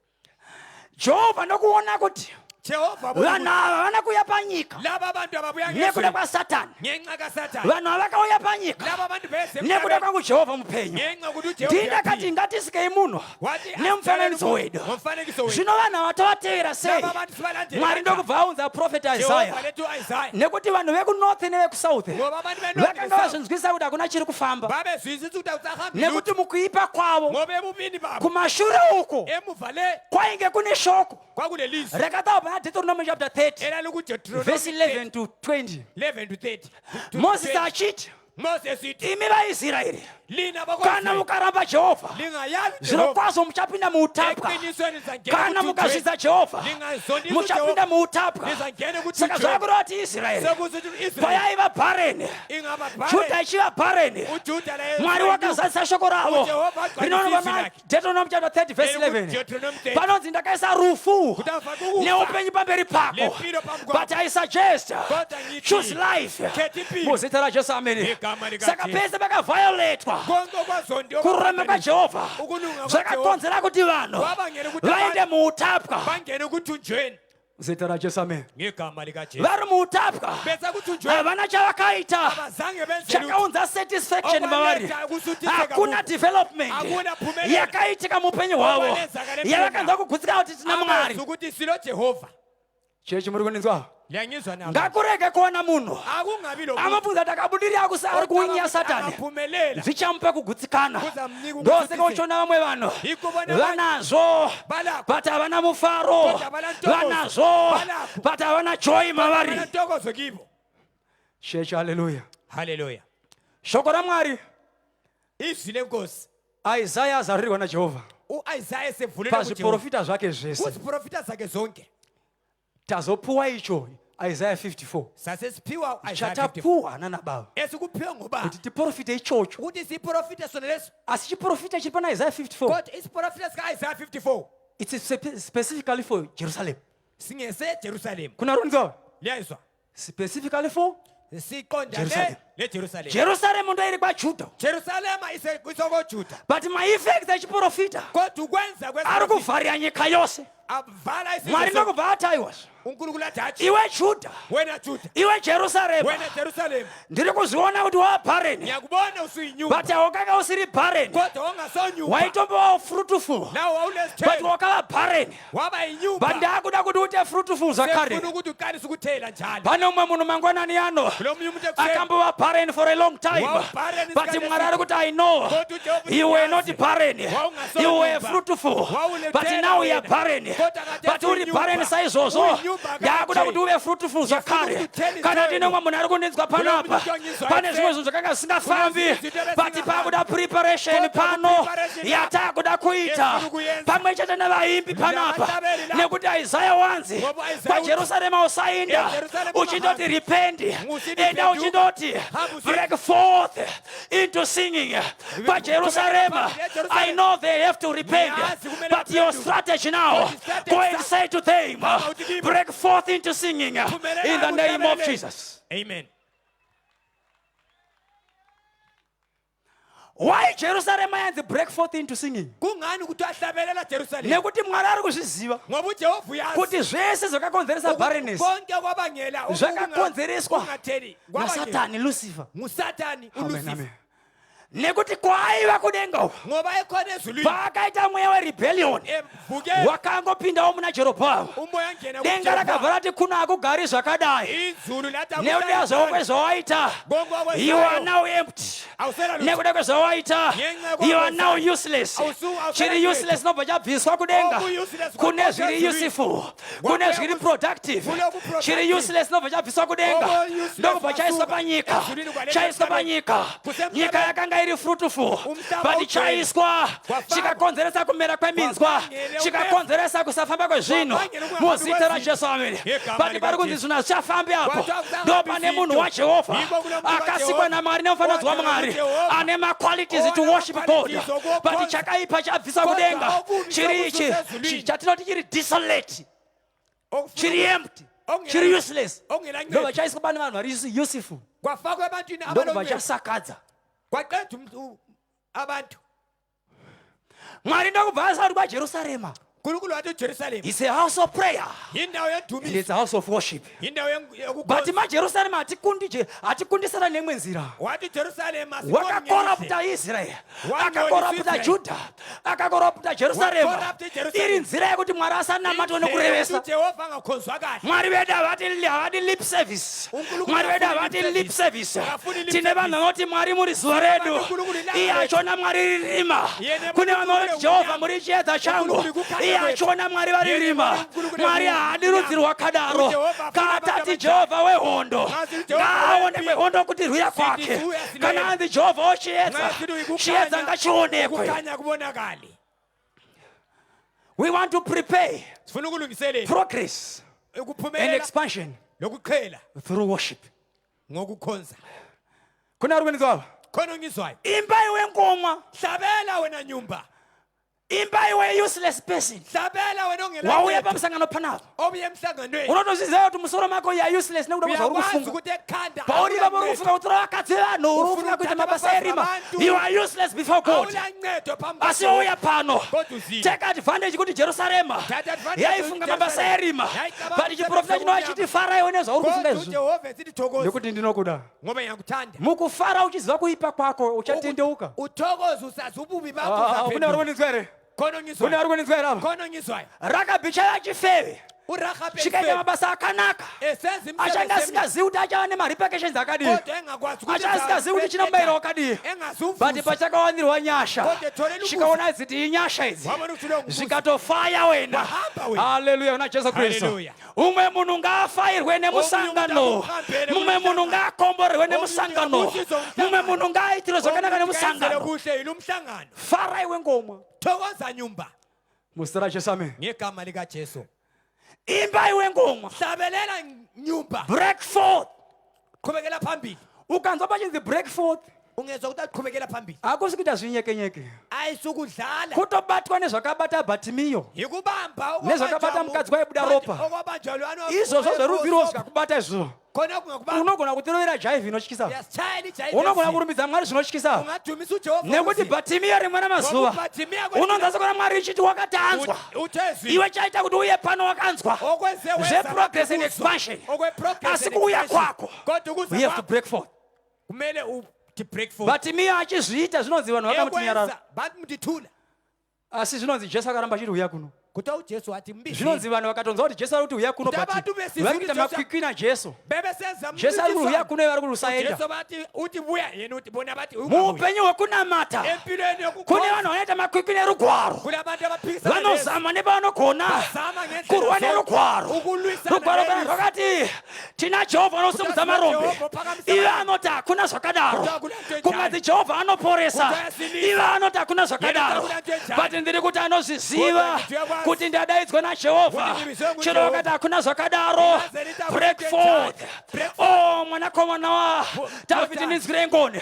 Jehovha nokuona kuti Jehova vanhu ava vana kuya panyika laba abantu ababuya nekuda ngezwi kwaSatani, ngenxa kaSathane, vanhu ava vakauya panyika laba abantu beze nekuda kwangu Jehovha mupenyu. ngenxa ukuthi uJehova Ndingakati ngatisikei munhu wathi nemfananidzo wedu. ngomfanekiso wedu. Zvino vanhu avatovatevera sei? Laba abantu sibalandela Mwari ndokubva aunza profeta Jehova Isaiah lethu Isaiah nekuti vanhu vekunorth nevekusouth ngoba abantu vakanga benokho vazvinzwisisa kuti hakuna chiri kufamba babezwisisa ukuthi akusahambi nekuti lutho mukuipa kwavo ngoba ebumini babo kumashure uko emuva le kwainge kune shoko kwakulelizwi rakatawo pana Deuteronomy chapter 30 era lokuthi verse 11 to 20. 11 to 30. Moses achiti imi vaIsraeri kana mukaramba Jehovha zvirokwazvo muchapinda muutapwa. Kana mukazvidza Jehovha muchapinda muutapwa. Saka zvakura kuti Israeri payaiva bhareni, Judha ichiva bhareni, Mwari wakazadzisa shoko ravo. Rinoonekwa Deuteronomy chapter 30 verse 11 panonzi ndakaisa rufu neupenyu pamberi pako, but I suggest choose life muzita raJesu. Amen. Saka pese pakavioletwa kururama kwaJehovha zvakakonzera kuti vanhu vaende muutapwa. Zita raJesu. Amen. Vari muutapwa havana chavakaita chakaunza satisfaction mavari. Hakuna development yakaitika muupenyu hwavo yavakanzwa kugutsika kuti tina Mwari. Chechi muri kuninzwa? Ngakurege kuona munhu amabvunza takabudirira kusari kuwinya Satani zvichamupa kugutsikana. Ndoseka uchona vamwe vanhu vanazvo but havana mufaro, vanazvo but havana joy mavari. Chechi. Haleluya. Haleluya. Shoko raMwari Isaiah azarurirwa naJehovha pazviprofita zvake zvese. Tazopuwa icho Isaiah 54 chatapuwa nanababa kuti tiprofite ichocho. Asi chiprofita chiri pana Isaiah 54 it's specifically for Jerusalem. Kuna runzo specifically for Jerusalem. Jerusalem ndo iri kwaJudha, but maeffects echiprofita ari kuvharira nyika yose. Mwari ndokubva ataiwa iwe Judha, iwe Jerusalem, ndiri kuzviona kuti wabhareni, but wakanga usiri bhareni, waitombova fruitful, but wakava bhareni, but ndakuda kuti uite fruitful zvakare. Pane umwe munhu mangwanani ano akambova bhareni for a long time, but Mwari ari kuti I know you were not barren, you were fruitful, but now you are barren. But uri barren saizvozvo ndakuda kuti uve fruitful zvakare. Kana tine umwe munhu ari kundinzwa panapa, pane zvimwe zvinhu zvakanga zvisingafambi, but pakuda preparation pano yatakuda kuita pamwe chete nevaimbi panapa, nekuti Isaiah wanzi paJerusarema usainda uchindoti repent, enda uchindoti break forth into singing. PaJerusarema I know they have to repent, but your strategy now, go and say to them, break forth into singing in the name of Jesus. Amen. Why Jerusalem and break forth into singing? Nekuti Mwari ari kuzviziva kuti zvese zvakakonzeresa barrenness zvakakonzereswa naSatani, Lucifer. Amen, amen. Nekuti kwaiva kudenga pakaita mweya werebellion wakangopindawo muna Jerobhoamu. Denga rakabva rati kuna hakugari zvakadai, nekuti kwezvawaita you are now empty, nekuda kwezvawaita you are now useless. Chiri useless nobva chabviswa kudenga kune zviri useful, kune zviri productive. Chiri useless nobva chabviswa kudenga ndokubva chaiswa panyika, chaiswa panyika. Nyika yakanga iri fruitful, but chaiswa chikakonzeresa kumera kweminzwa, chikakonzeresa kusafamba kwezvinhu muzita raJesu. Amen. But pari kunzi zvinhu hazvichafambi apo, ndo pane munhu waJehovha akasikwa naMwari nemufananidzo waMwari ane maqualities to worship God, but chakaipa chabviswa kudenga. Chiri ichi chatinoti chiri desolate, chiri empty, chiri useless, ndo chaiswa pane vanhu vari useful, ndo chasakadza Mwari ndokubva asati kwaJerusarema. It's a house of prayer and it's a house of worship. But maJerusarema hatikundisana nemwe nzira. Wakakorapta Israel, akakorapta Judah, akakorapta Jerusalema. Iri nzira yekuti Mwari asanamatwa nekurevesa. Mwari vedu havati lip service, Mwari vedu havati lip service. Tine vanhu vanoti Mwari muri zuva redu, iye achona Mwari ririma. Kune vanhu vanoti Jehovha muri chiedza changu, achona Mwari varirima. Mwari haadi rudzi rwakadaro. Katati Jehovha wehondo. Ngaaonekwe hondo kuti rwira kwake. Kana anzi Jehovha ochiedza. Chiedza ngachionekwe. We want to prepare progress and expansion through worship. Kuna organizwa? Imba iwe ngoma. Hlabela wena nyumba. Imba iwe useless person. Hlabela wena ongela. Wawuya pamsangano phanapo. Obuye emhlanganweni. Unotozizaya ukuthi musoro makho ya useless nekuda kuzokufunga. Ukuthi ekhanda. Bawuri babo kufunga uthora wakati ano ufuna ukuthi mabasa erima. You are useless before God. Awulancedo phambili. Asiyoya phano. Take advantage ukuthi Jerusalem. Yayifunga mabasa erima. But ichiprofita chino achiti fara yone zvauri kufunga izvo. Jehova ethi thokoza. Nekuti ndinokuda. Ngoba ngiyakuthanda. Mukufara uchiziva kuipa kwako uchatendeuka. Uthokoza usazi ububi bakho. Kuna organizwere. Kono ngizwa. Kuna organizwere apa. Kono ngizwa. Rakabicha yachifeve. Chikaita mabasa akanaka. Achanga asingazivi kuti achava nemareparations akadii. Achasingazivi kuti china mubayiro wakadii. But pachakawanirwa nyasha. Chikaona dziti inyasha idzi. Zvikatofaya wena. Hallelujah kuna Jesu Kristu. Umwe munhu ngaafayirwe nemusangano. Mumwe munhu ngaakomborerwe nemusangano. Mumwe munhu ngaaitirwe zvakanaka nemusangano. Fara iwe ngoma. Thokoza nyumba. Muzita raJesu amen. Ngegama lika Jesu. Imba iwe ngoma. Hlabelela nyumba. Break forth. Qhubekela phambili. Ukanzwa bachinzi break forth. Ungezwa ukuthi aqhubekela phambili. Akusi kuti azvinyekenyeke. Ayisukudlala. Kutobatwa nezvakabata Bhatimiyo. Yikubamba nezvakabata mukadzi waibuda ropa. Izvozvo zveruviro zvikakubata izvozvo. Unogona kutorovera jaivhi inotyisa. Unogona kurumbidza Mwari zvinotyisa. Nekuti Bhatimiyo rimwe ramazuva unonzwa sekona Mwari ichiti wakatanzwa. Iwe chaita kuti uye pano wakanzwa. Zveprogress and expansion. Asi kuuya kwako. We have to break forth. Bhatimiyo achizviita zvinonzi vanhu vakamutinyarara. Asi zvinonzi Jesu akaramba achiti uya kuno. Zvinonzi vanhu vakatonzwa kuti Jesu ari kuti uya kuno Bhati. Vari kuita makwikwi naJesu. Jesu ari kuti uya kuno iwe ari kuti usaenda. Muupenyu hwekunamata kune vanhu vanoita makwikwi nerugwaro. Vanozama nepavanogona kurwa nerugwaro. Rugwaro kana rwakati tina Jehovha anosimudza marombe. Iwe anoti hakuna zvakadaro. Kungazi Jehovha anoporesa. Iwe anoti hakuna zvakadaro. But ndiri kuti anozviziva kuti ndadaidzwa naJehovha. Chero wakati hakuna zvakadaro. Break forth. Oh mwanakomana wa David ninzwire ngoni.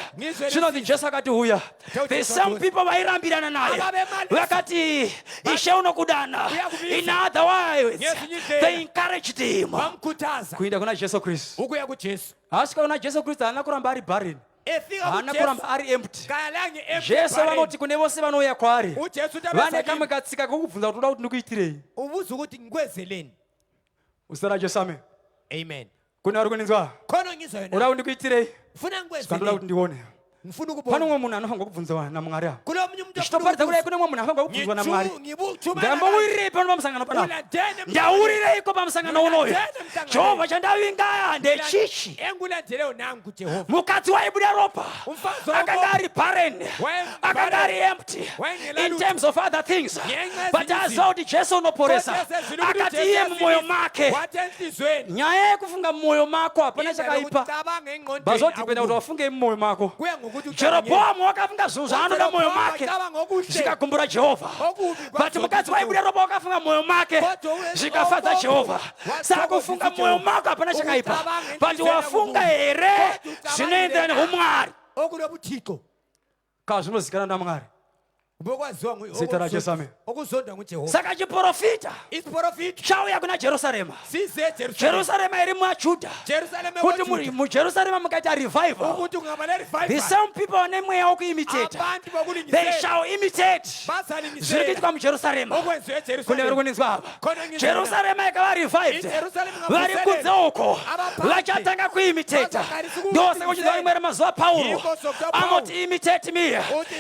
Zvinonzi Jesu akati uya. There's some people vairambirana naye. Vakati Ishe unokudana. In other words, they encouraged him. Kuinda kuna Jesu Kristu. Asika kuna Jesu Kristu haana kuramba ari barren. Haana kuramba ari empty. Jesu vanoti kune vose vanouya kwaari vane kamwe katsika kokubvunza kuti unoda kuti ndikuitirei. Ubuza ukuthi ngikwezeleni. Uzita raJesu amen. Amen. Kune vari kuninzwa? Kono ngizwa yena. Unoda kuti ndikuitirei? Funa ngikwezeleni. Skandoda kuti ndione. Pano umwe munhu anofanirwa kubvunzwa naMwari apa. Zvichitoparidza kuti kune umwe munhu anofanirwa kubvunzwa naMwari. Ndambourirei pano pamusangano panapa? Ndaurireiko pamusangano unoyu? Jehovha chandavinga ndechichi. Mukadzi waibuda ropa akanga ari barren, akanga ari empty in terms of other things, but aziva kuti Jesu unoporesa. Akati iye mumwoyo make, nyaya yekufunga mumwoyo mako hapana chakaipa. Bazodhipenda kuti wafunge mumwoyo mako. Jeroboamu wakafunga zvinhu zvaanoda mumwoyo make zvikagumbura Jehovha, but mukadzi waibuda ropa wakafunga mumwoyo make zvikafadza Jehovha. Saka kufunga mumwoyo mako hapana chakaipa, but wafunga here zvinoenderana neumwari kana zvinozikanwa naMwari. Zita raJesu amen. Saka chiprofita chauya kuna Jerusalema. Jerusalema iri muJudha. Kuti muJerusalema mukaita revival, the same people vane mweya wokuimitate, they shall imitate zviri kuitika muJerusalema. Kune vari kuninzwa apa? Jerusalema ikava revived, vari kunze uko vachatanga kuimitata. Ndosaka uchinzwa rimwe ramazuva Pauro anoti imitate me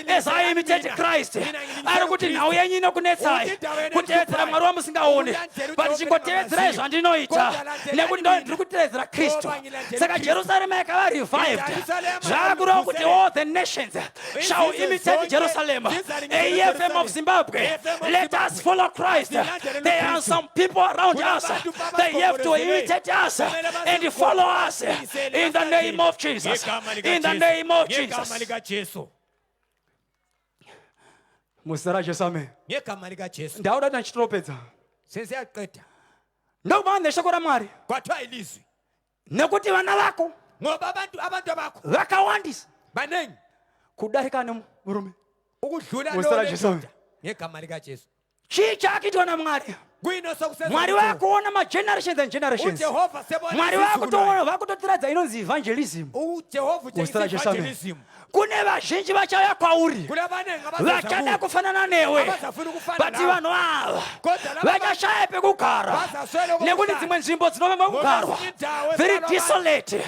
as I imitate Christ. Ghost ari kuti nhau yenyu inokunetsai kutevedzera Mwari wamusingaone but chingotevedzera izvo andinoita nekuti ndiri kutevedzera Kristu. Saka Jerusalem yakava revived. Zvakureva kuti all the nations shall imitate Jerusalem. AFM of Zimbabwe, let us follow Christ. There are some people around us. They have to imitate us and follow us in the name of Jesus. In the name of Jesus. Musara Jesame. Dauda na chitropedza. Sense yaqeda. Ndokuba ndeshoko raMwari. Kwathiwa ilizwi. Nekuti vana vako Ngoba abantu bakho vakawandisa banengi kudarika nemurume. Ukudlula Musara Jesame. Ngegama lika Jesu. Chichakitwa na Mwari. Kuyino sokusenza. Mwari wakuona ma generations and generations. uJehova sebona. Mwari wakutoona vakutotiradza inonzi evangelism. uJehova Musara utshengisa Jesame. evangelism. Kune vazhinji vachauya kwauri Kulabanengi vachada kufanana newe bati vanhu ava vachashaya pekugara nekuti dzimwe nzvimbo dzinovangwa kugarwa very desolate,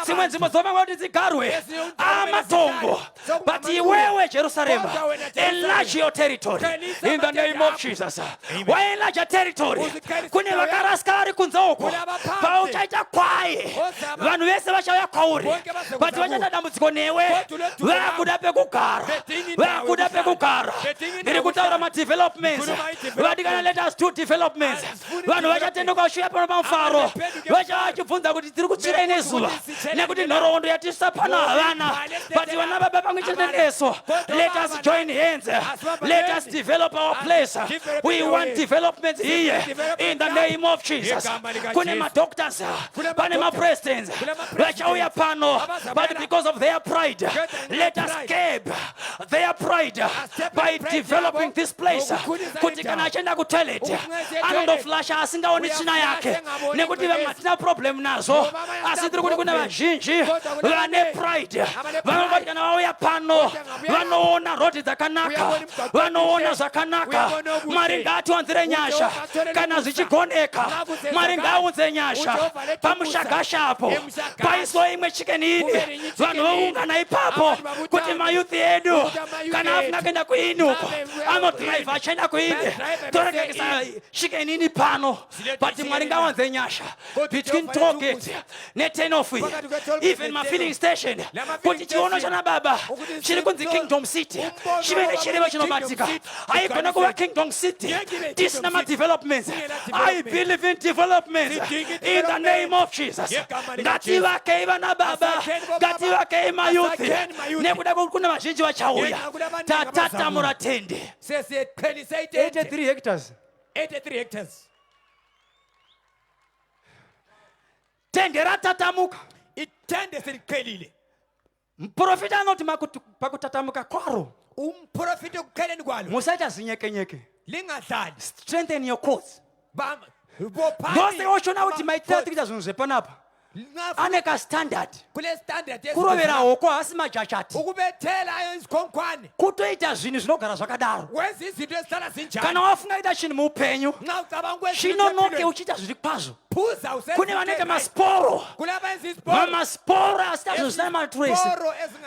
dzimwe nzvimbo dzinovangwa kuti dzigarwe amatongo. But iwewe Jerusalem, enlarge your territory in the name of Jesus. Waenlarge your territory. Kune vakarasika vari kunze uko pauchaita kwaye vanhu vese vachauya kwauri but vachaita dambudziko newe. Vakuda pekugara, vakuda pekugara. Ndiri kutaura ma-developments. Vadikana let us do developments. Vanhu vachatendoka kusvika pano paMufaro vachibvunza kuti tiri kutsvira nezuva nekuti nhoroondo yatisa pano havana but vana baba pamwe chete nesu. Let us join hands. Let us develop our place. We want development here in the name of Jesus. Kune ma-doctors, pane ma-presidents vachauya pano but because of their pride let us curb their pride by developing this place. Kuti kana achenda ku toilet anondoflasha asingaoni tsvina yake nekuti vamwe hatina problem nazo asi tiri kuti kune vazhinji vane pride vanongoti kana vauya pano vanoona rodi dzakanaka vanoona zvakanaka. Mwari ngaatiwanzire nyasha kana zvichigoneka. Mwari ngaaunze nyasha pamushagashapo paiswa imwe chicken ini vanhu voungana ipapo kuti mayuthi edu kana afuna kuenda kuinuko anodrive achaenda kuine torekekisa chicken ini pano but Mwari ngaawanze nyasha between tollgate ne10 even ma-filling station kuti chiono chana baba chiri kunzi Kingdom City chive nechirevo chinobatsika. Haigona kuva Kingdom City tisina ma-developments. I believe in developments in the name of Jesus. Ngativakei vana baba, ngativakei mayuthi nekuda kuti kuna vazhinji vachauya tatatamura tende 83 hectares. 83 hectares. Tende ratatamuka. Itende seliqhelile. Mprofita anoti pakutatamuka kwaro Umprofita ukukheleni kwalo musachazinyekenyeke. lingadlali. Strengthen your cause. Bamba. Ngose oshona kuti maitatu kuita zvinhu zvepanapa ane ka-standard kule standard kurovera hoko hasi majachati ukubethela izikhonkwane kutoita zvinhu zvinogara zvakadaro. wenza izinto ezihlala zinjani. Kana wafunga kuita chinhu muupenyu Nxa ucabanga ukwenza chinonoke uchiita zviri kwazvo. phuza usenza Kune vanoita masporo kulabenza iziporo mamasporo asita zvinhu zvisina matrace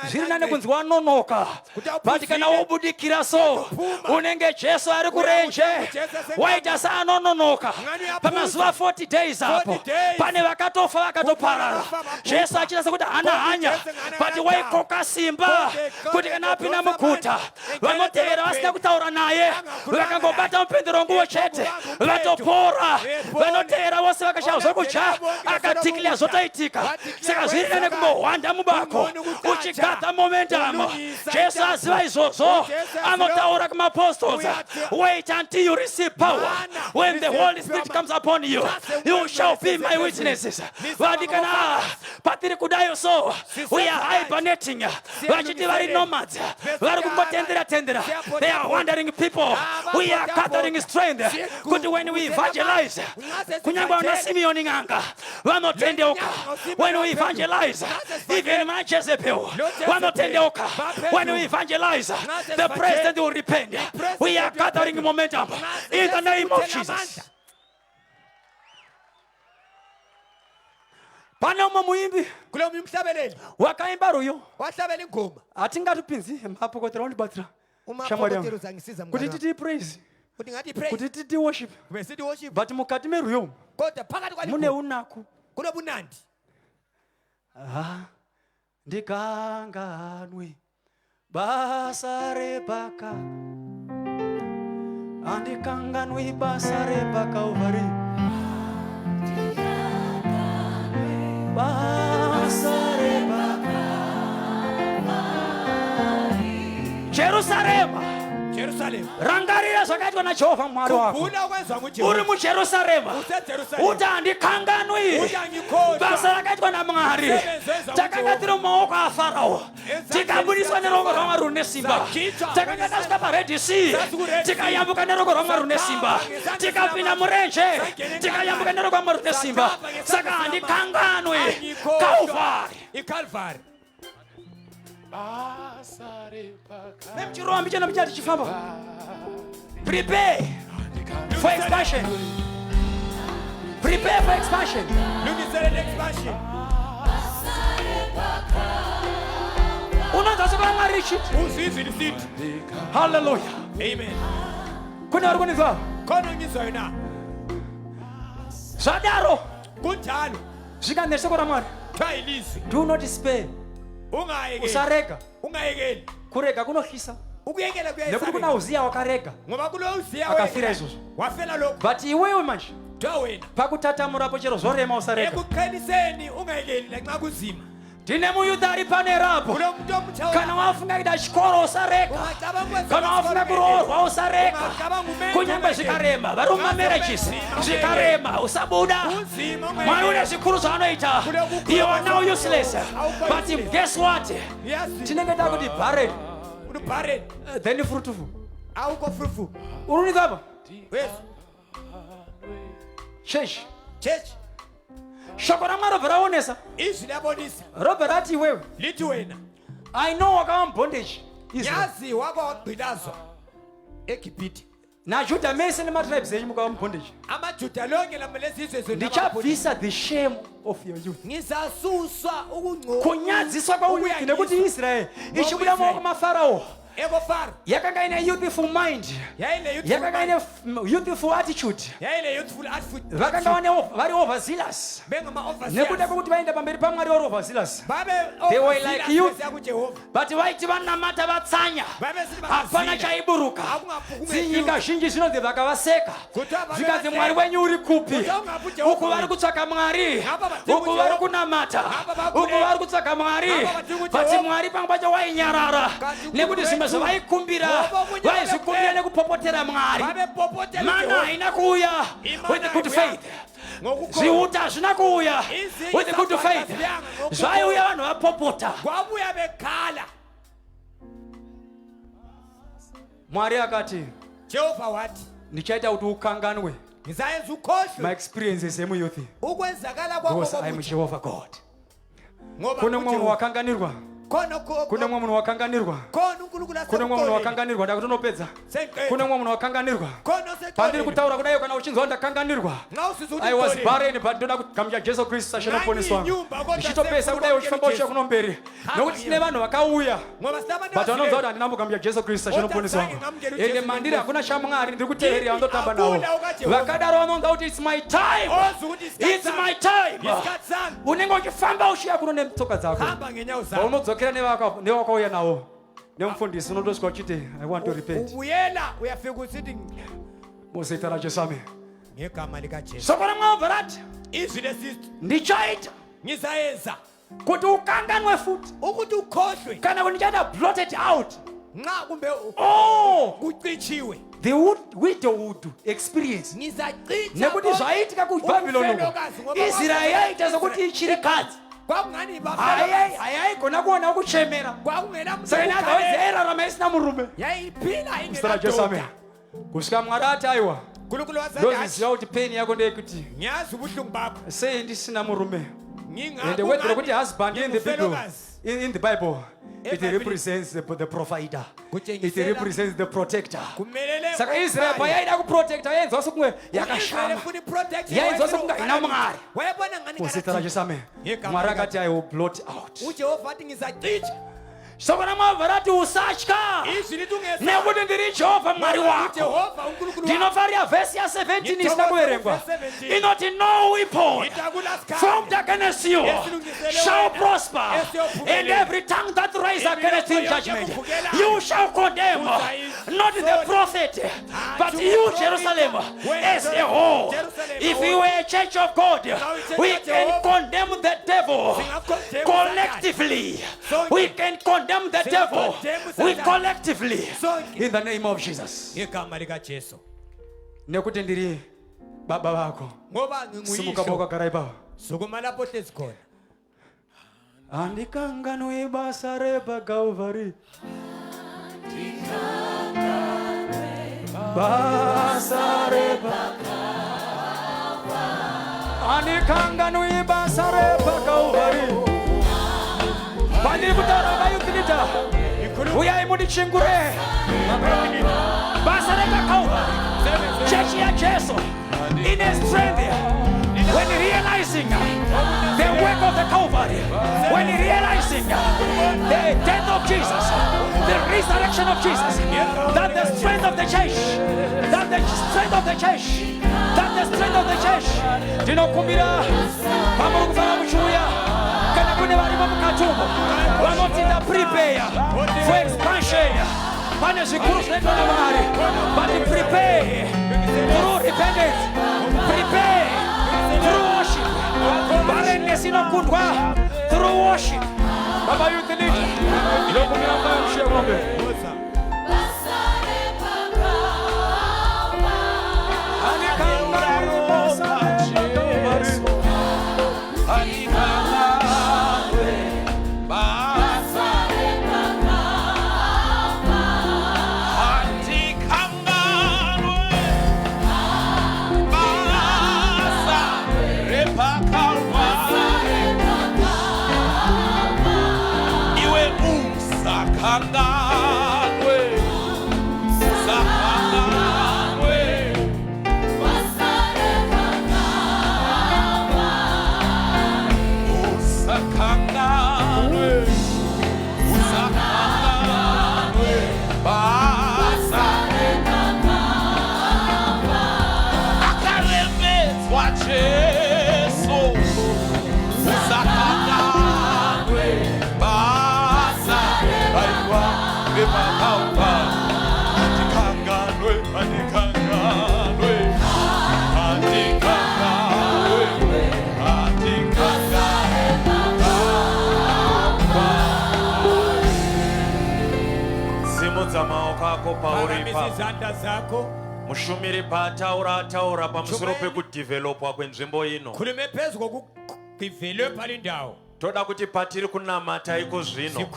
zviri nane kunzi wanonoka but kana wobudikira so unenge Jesu ari kurenje waita saanononoka pamazuva 40 days apo pane vakatofa vakatoparara. Jesu achinasa kuti hana hanya but waikoka simba kuti kana apinda muguta vanotevera vasina kutaura naye vakangobata mupendero nguo chete vatopora. Vanotevera vose vakashava zvokudya akatikilya zvotoitika. Saka zviri nane kumbohwanda mubako uchigadha momentum. Jesu aziva izvozvo anotaura kumaapostles, wait until you receive power. When the Holy Spirit comes upon you, you shall be my witnesses. Vadikana patiri kudayo so we are hibernating. Vachiti vari nomads vari kumbotendera tendera. They are wandering people. We are gathering strength kuti when we evangelize kunyangwa na Simeon nganga vanotendeuka. When we evangelize even my Jezebel vanotendeuka. When we evangelize the president will repent. We are gathering momentum in the name of Jesus. Pane umwe muimbi kule umhlabeleli wakaimba ruyo wahlabela ingoma hatingatipinzi mapokotera undibatsira Shamwari yangu. Kuti titi praise. Kuti titi worship. But mukati meruyo. Mune unaku. Ndikanganwe basa rebaka. Andikanganwe basa rebaka uvari. Basa rebaka. Jerusalem. Rangarira zvakaitwa naJehovha Mwari wako. Uri muJerusarema. Utandikanganwi. Basa rakaitwa naMwari. Takanga tiri mumaoko aFarao. Tikabudiswa nerongo rwaMwari rune simba. Takanga tasvika paRed Sea. Tikayambuka nerongo rwaMwari rune simba. Tikapinda murenje. Tikayambuka nerongo rwaMwari rune simba. Saka handikanganwi. Kalvari. Prepare for expansion. Prepare for expansion. Hallelujah. Amen. Kuna organizwa. Kono ngizoyina. Zadaro. Kunjalo. Zikandese kwa Mwari. Tayilisi. Do not despair. Usarega. Ungayekeli. Kurega kunohlisa. Ukuyekela kuyayisa. Nekuthi kuna Uzia wakarega. Ngoba kulo Uzia akafira izuzo. Wafela lokho. But iwewe manje. Wena. Pakuthatha murapo chero zorema usarega. Ekuqheliseni ungayekeli lanxa kuzima. Ndine muyuda ari pane rapo. Kana wafunga ida chikoro usarega. Kana wafunga kuroorwa usarega. Kunyamba zvikarema. Varuma marriages. Zvikarema usabuda. Mwari une zvikuru zvaanoita. You are now useless. But guess what? Tinenge takuti barren. Then fruitful. Auko fruitful. Uruni kapa? Yes. Church. Shoko ramaro veraonesa. Izwi labonisa. Robert ati wewe. Lithi wena. I know wakama bondage. Yazi wakagqilazwa eGibhithe. Na Judah mese nematribes enyumuka bondage. AmaJuda lonke lamalesizwe zona. Ndichabvisa the shame of your youth. Ngizasuswa ukungcola. Kunyadziswa kwawuyini nekuti Israel ichibuya muMufaro. Yakanga ine youthful mind. Yakanga ine youthful attitude. Vakanga vari overzealous. Nekuda kuti vaenda pamberi paMwari vari overzealous. They were like youth. But vaiti vanamata vatsanya. Hapana chaiburuka. Dzinyika zhinji zvinonzi vakavaseka. Zvikanzi Mwari wenyu uri kupi? Uku vari kutsvaka Mwari. Uku vari kunamata. Uku vari kutsvaka Mwari. But Mwari pamwe pacho wainyarara. Nekuti zvimwe zvaikumbira vaizvikumbira nekupopotera Mwari. Mana haina kuuya with the good faith. Zviuta hazvina kuuya with the good faith. Zvaiuya vanhu vapopota. Mwari akati, Jehovah wati, ndichaita kuti ukanganwe my experiences emuyouth. Because I am Jehovah God. Kune munhu wakanganirwa. Kuna munhu wakanganirwa. Kuna munhu wakanganirwa ndakutonopedza. Kuna munhu wakanganirwa. Pandiri kutaura kudayo kana uchinzwa ndakanganirwa. I was barren but ndoda kugamucha Jesu Kristu achinoponeswa. Ndichitopesa kudayo uchifamba uchiya kunomberi. Nokuti tine vanhu vakauya. But vanonzwa kuti handinambogamucha Jesu Kristu achinoponeswa. Ende mandiri hakuna shamwari ndiri kuteerera ndotamba nawo. Vakadaro vanonzwa kuti it's my time. It's my time. Unenge uchifamba uchiya kuno netsoka dzako. Kera nevakauya nawo nemufundisi unotosvika uchiti I want to repent. Uyela uyafika usithi muzita raJesu ame. Ngegama likaJesu. Soko ramwabva rati izwi lesizwe ndichaita ngizayenza kuti ukanganwe futhi ukuthi ukhohlwe kana kuti ndichaita blotted out nxa kumbe kucichiwe. The widowhood experience nekuti zvaitika kuBhabhiloni Israel yaita sokuti ichirikadzi. Ayai kona kuona kuchemera. Saka ndazawedzera ramaisina murume. Mr. Jesu ame. Kusvika Mwari ati aiwa. Ndoziziva kuti pain yako ndeyekuti sei ndisina murume. And the word rokuti husband in the Bible, it represents the provider. It represents the protector. Saka Israel payaida kuprotecta yainzwa sokumwe yakashama. Yainzwa sokunga ina Mwari. Musita raJesu ame. Mwari akati I will blot out. sokona mavarati usatya nekuti ndiri Jehovha Mwari wako. Ndinofarira vhesi ya17 isina kuverengwa. Inoti no weapon formed against you shall prosper, and every tongue that rises against you in judgment you shall condemn. Not the prophet, but you, Jerusalem, as a whole. If you are a church of God, we can condemn the devil collectively. We can condemn the devil. We collectively. In the name of Jesus. Nekuti ndiri baba vako. Simuka boka karaiba. Andikangano ibasa reba Calvary. Basa reba. Andikangano ibasa reba Calvary. Bani butara bayu kilita. Uya imudi chingure. Basa reba Calvary. Chechi ya Jesu. In his strength. When realizing the work of the Calvary, when realizing the death of Jesus, the resurrection of Jesus, that the strength of the church, that the strength of the church, that the strength of the church, dinokumbira pamoja kufanya mshuya kana kune bali mamukatumbo wanotinda prepare for expansion pane zikuru zetu na bali but prepare through repentance, prepare through worship. Through worship. Baba you can mushumiri pataura taura pamusoro pekudevelopwa kwenzvimbo ino. Toda kuti patiri kunamata iko zvino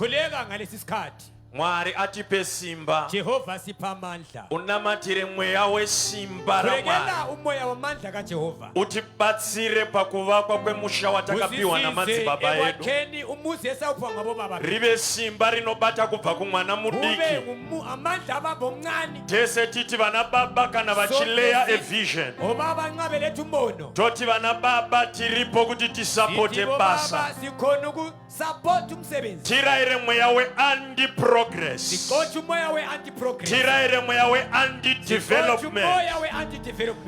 Mwari atipe simba. Jehovah sipa amandla. Unamatire mweya wesimba ra Mwari. Utibatsire pakuvakwa kwemusha watakapiwa namadzibaba edu. Rive simba rinobata kubva kumwana mudiki. Tese titi vana baba kana vachileya a vision. Toti vana baba tiripo kuti tisapote basa. Tiraire mweya we andi progress. Tiraire mweya we andi development.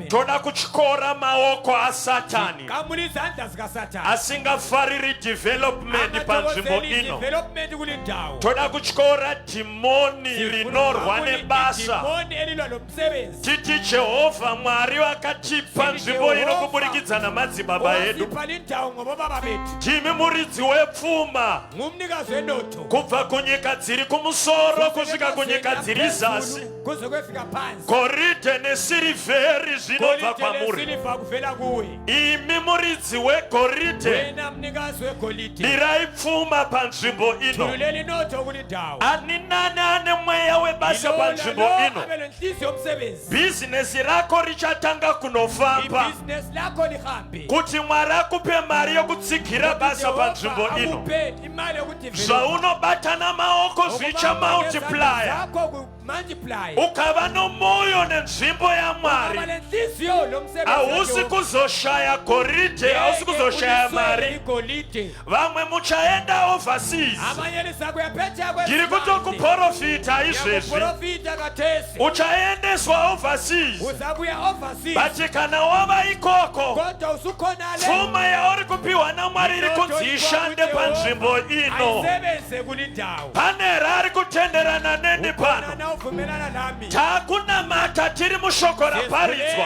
Toda kuchikora maoko a Satani asingafariri development panzvimbo ino. Toda kuchikora dimoni rinorwa nebasa. Titi Jehovah Mwari wakatipa nzvimbo ino kuburikidza namadzibaba edu. Timi muridzi wepfuma kubva kunyika dziri kumusoro kusvika kunyika dziri zasi. Goridhe nesirivheri zvinobva kwamuri. Imi muridzi wegoridhe, dirai pfuma panzvimbo ino. Ani nani ane mweya webasa panzvimbo ino. Bizinesi rako richatanga kunofamba. Kuti Mwari akupe mari yokutsigira basa panzvimbo ino. Zvaunobatana maoko zvicha multiplier. multiply. ukaba nomoyo nenzimbo yaMwari Aba lenhliziyo lo msebenzi awusi wakhe kuzoshaya goride awusi kuzoshaya mari igolide. vamwe muchaenda overseas Amanye lisakuya phetsheya kwe. ngiri kutokuprofita izvezvi Profita kathesi. uchaendeswa overseas Uzakuya overseas. but kana wava ikoko Kodwa usukhona le. pfuma yauri kupiwa naMwari iri kunzi ishande panzvimbo ino Ayisebenze kulindawo. pane rari kutenderana neni pano Ukhona uvumelana nami. takunamata tiri mushoko raparidzwa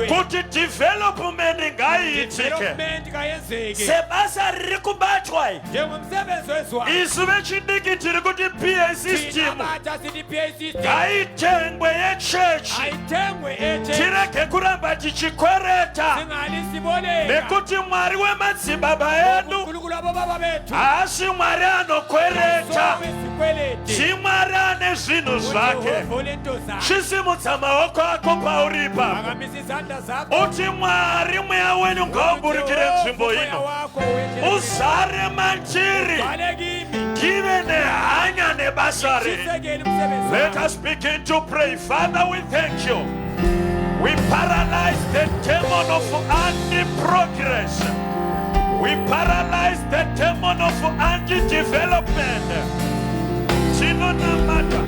kuti development ngaiitike Development kayenzeke. sebasa riri kubatwa Njengomsebenzi wezwayo. isu vechidiki tiri kuti PA system Abata sithi PA system. ngaitengwe yechechi Ayithengwe eche. tirege kuramba tichikwereta Singali siboleka. nekuti Mwari wemadzibaba edu uNkulunkulu wabobaba bethu. haasi Mwari anokwereta Sowe sikweleti. si Mwari ane zvinhu zvake uJehova ulento zakhe. chisimudza maoko ako pauri ipapo Phakamisa izandla zakho. uti Mwari mweya wenyu ngauburikire nzvimbo Umoya ino wakho uwetshele. uzare manjiri Ugcwale kimi. give nehanya nebasa renyu. Shisekele umsebenzi Let wakho. us begin to pray. Father, we thank you. We paralyze the demon of anti-progress. We paralyze the demon of anti-development. Tinonamata.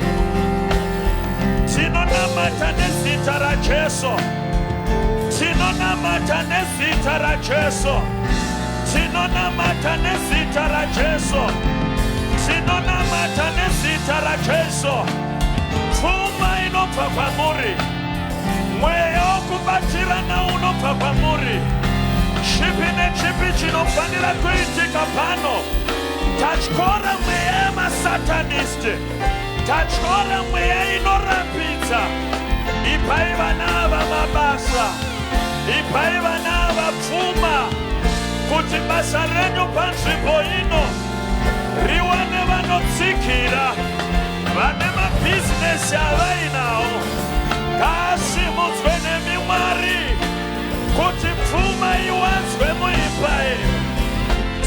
Tinonamata nezita ra Jesu. Tinonamata nezita ra Jesu. Tinonamata nezita ra Jesu. Tinonamata nezita ra Jesu. Pfuma inobva kwamuri. Mweya wokubatirana unobva kwamuri. Chipi nechipi chinofanira kuitika pano. Tatyora mweya yemasatanist. Tatyora mweya inorambidza. Ipai vana ava mabasa. Ipai vana ava pfuma. Kuti basa renyu panzvimbo ino riwane vanotsikira. Vane mabhizinesi avainawo ngasimudzwe nemi Mwari kuti pfuma iwanzwe muimba yenyu.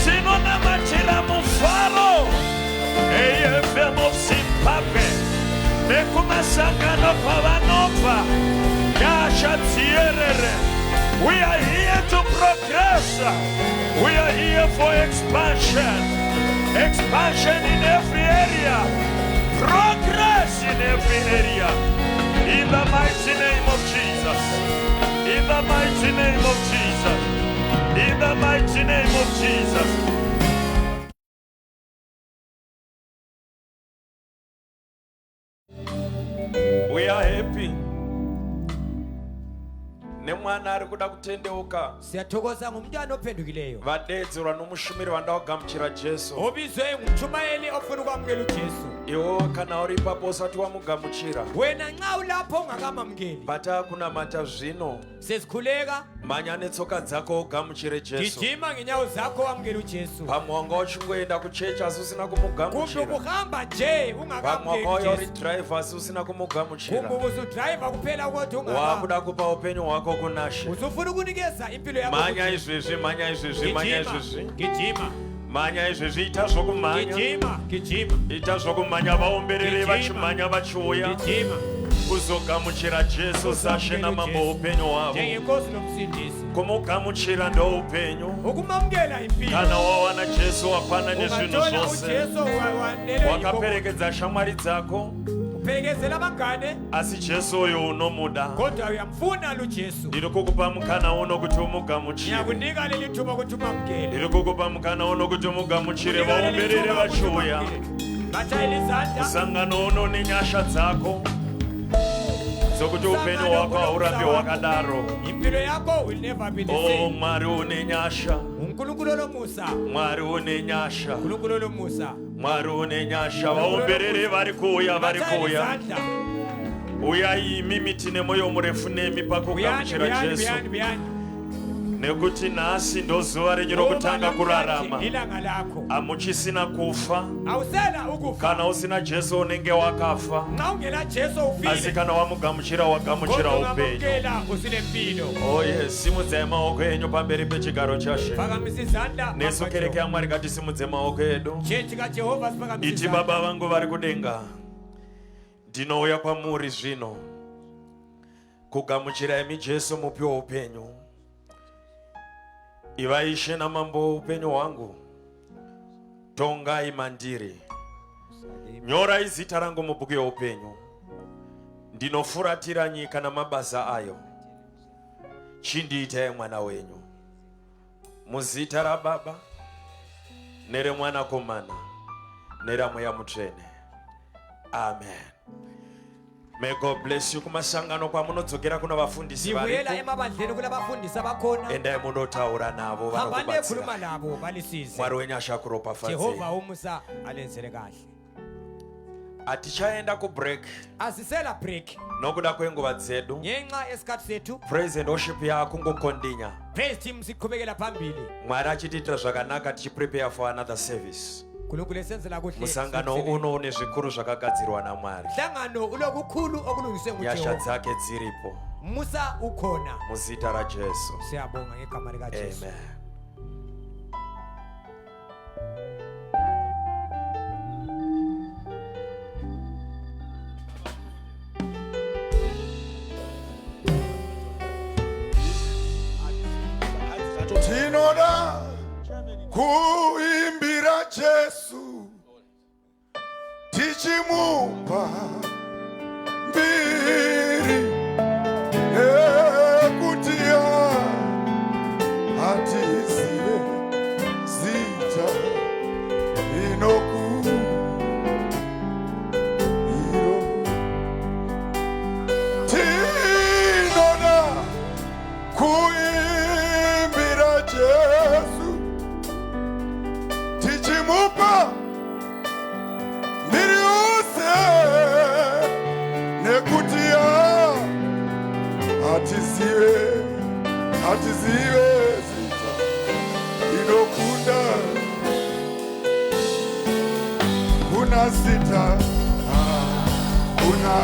Tinonamatira Mufaro AFM of Zimbabwe nekumasangano kwavanobva nyasha dzierere. We are here to progress. We are here for expansion. Expansion in every area. Progress in every area. In the mighty name of Jesus. In the mighty name of Jesus. In the mighty name of Jesus. We are happy. Nemwana ari kuda kutendeuka. Siyathokoza ngomntwana ophendukileyo. Vadedzerwa nomushumiri vandawagamuchira Jesu. Obizwe ngumshumayeli ofuna ukwamukela uJesu. Iwo kana uri ipapo usati wamugamuchira. Wena nxa ulapho ungakamamukeli. Batakunamata zvino. Sesikhuleka. Manya netsoka dzako ugamuchire Jesu. Gijima ngenyawo zakho wamukela uJesu. Pamwe wanga uchingoenda kuchechi asi usina Kumbe kumugamuchira. ukuhamba nje Pamwe ungakamukeli wanga uri uJesu. driver asi usina kumugamuchira. Kumbe uzudriver kuphela ukuthi ungaka. Wakuda kupa upenyu hwako kunashe. Usufuna ukunikeza impilo yakho. Manya izvezvi, manya izvezvi, manya izvezvi. Gijima. Manya izvezvi, ita zvokumanya. Gijima. Ita zvokumanya vaomberere vachimanya vachiuya. Gijima. Kuzogamuchira Jesu sashe namambo upenyu hwavo. Njengenkosi nomsindisi. Kumugamuchira ndo upenyu. Ukumamukela impilo. Kana wawana Jesu wapana nezvinhu Ungathola zvose. uJesu wanele Wakaperekedza shamwari dzako. uperekezela abangane asi Jesu uyu unomuda. kodwa uyamfuna lu Jesu. Ndiri kukupa mukana uno kuti umugamuchire. Ngiyakunika leli thuba ukuthi umamukele. Ndiri kukupa mukana uno kuti umugamuchire vaomberere vachiuya. Batshayela izandla. Kusangano uno nenyasha dzako dzokuti upenyu hwako haurambe hwakadaro. Impilo yako will never be the Oh, same. Mwari une nyasha. uNkulunkulu olomusa. Mwari une nyasha. uNkulunkulu olomusa. Mwari une nyasha. Vaomberere vari kuuya, vari kuuya. Uyai mimiti nemoyo murefu nemi pakugamuchira Jesu. Nekuti nhasi ndo zuva renyu rokutanga kurarama. Hamuchisina kufa. Kana usina Jesu unenge wakafa. Asi kana wamugamuchira wagamuchira upenyu. Oh yes, simudzai maoko enyu pamberi pechigaro chaShe. Nesu kereke yaMwari ngatisimudze maoko edu. Iti Baba vangu vari kudenga, Ndinouya kwamuri zvino kugamuchirai mijesu mupi woupenyu. Ivai Ishe namambo upenyu hwangu, tongai mandiri. Nyorai zita rangu mubhuku youpenyu. Ndinofuratira nyika namabasa ayo. Chindiitai mwana wenyu. Muzita raBaba neremwanakomana neramweya mutsvene. Amen. May God bless you. Kumasangano kwamunodzokera kuna vafundisi varipo. Endai munotaura navo vanokubatsira. Mwari wenyu ashakuropafadzei. Jehova umusa alenzere kahle. Atichaenda ku break. Asisela break. Nokuda kwenguva dzedu. Ngenxa yesikhathi sethu. Praise and worship yakungokondinya. Praise team siqhubekela phambili. Mwari achitiitira zvakanaka tichiprepare for another service. Musangano uno une zvikuru zvakagadzirwa naMwari. Nyasha dzake dziripo. Musa ukona. Muzita raJesu. Siyabonga ngegama likaJesu. Amen. Tinoda kuimbira Jesu tichimupa mbiri ekutia hatizive zita inoku iyo tinoda kuimbira Jesu tichimupa miriuse nekutia hatizive zita inokunda kuna zita kuna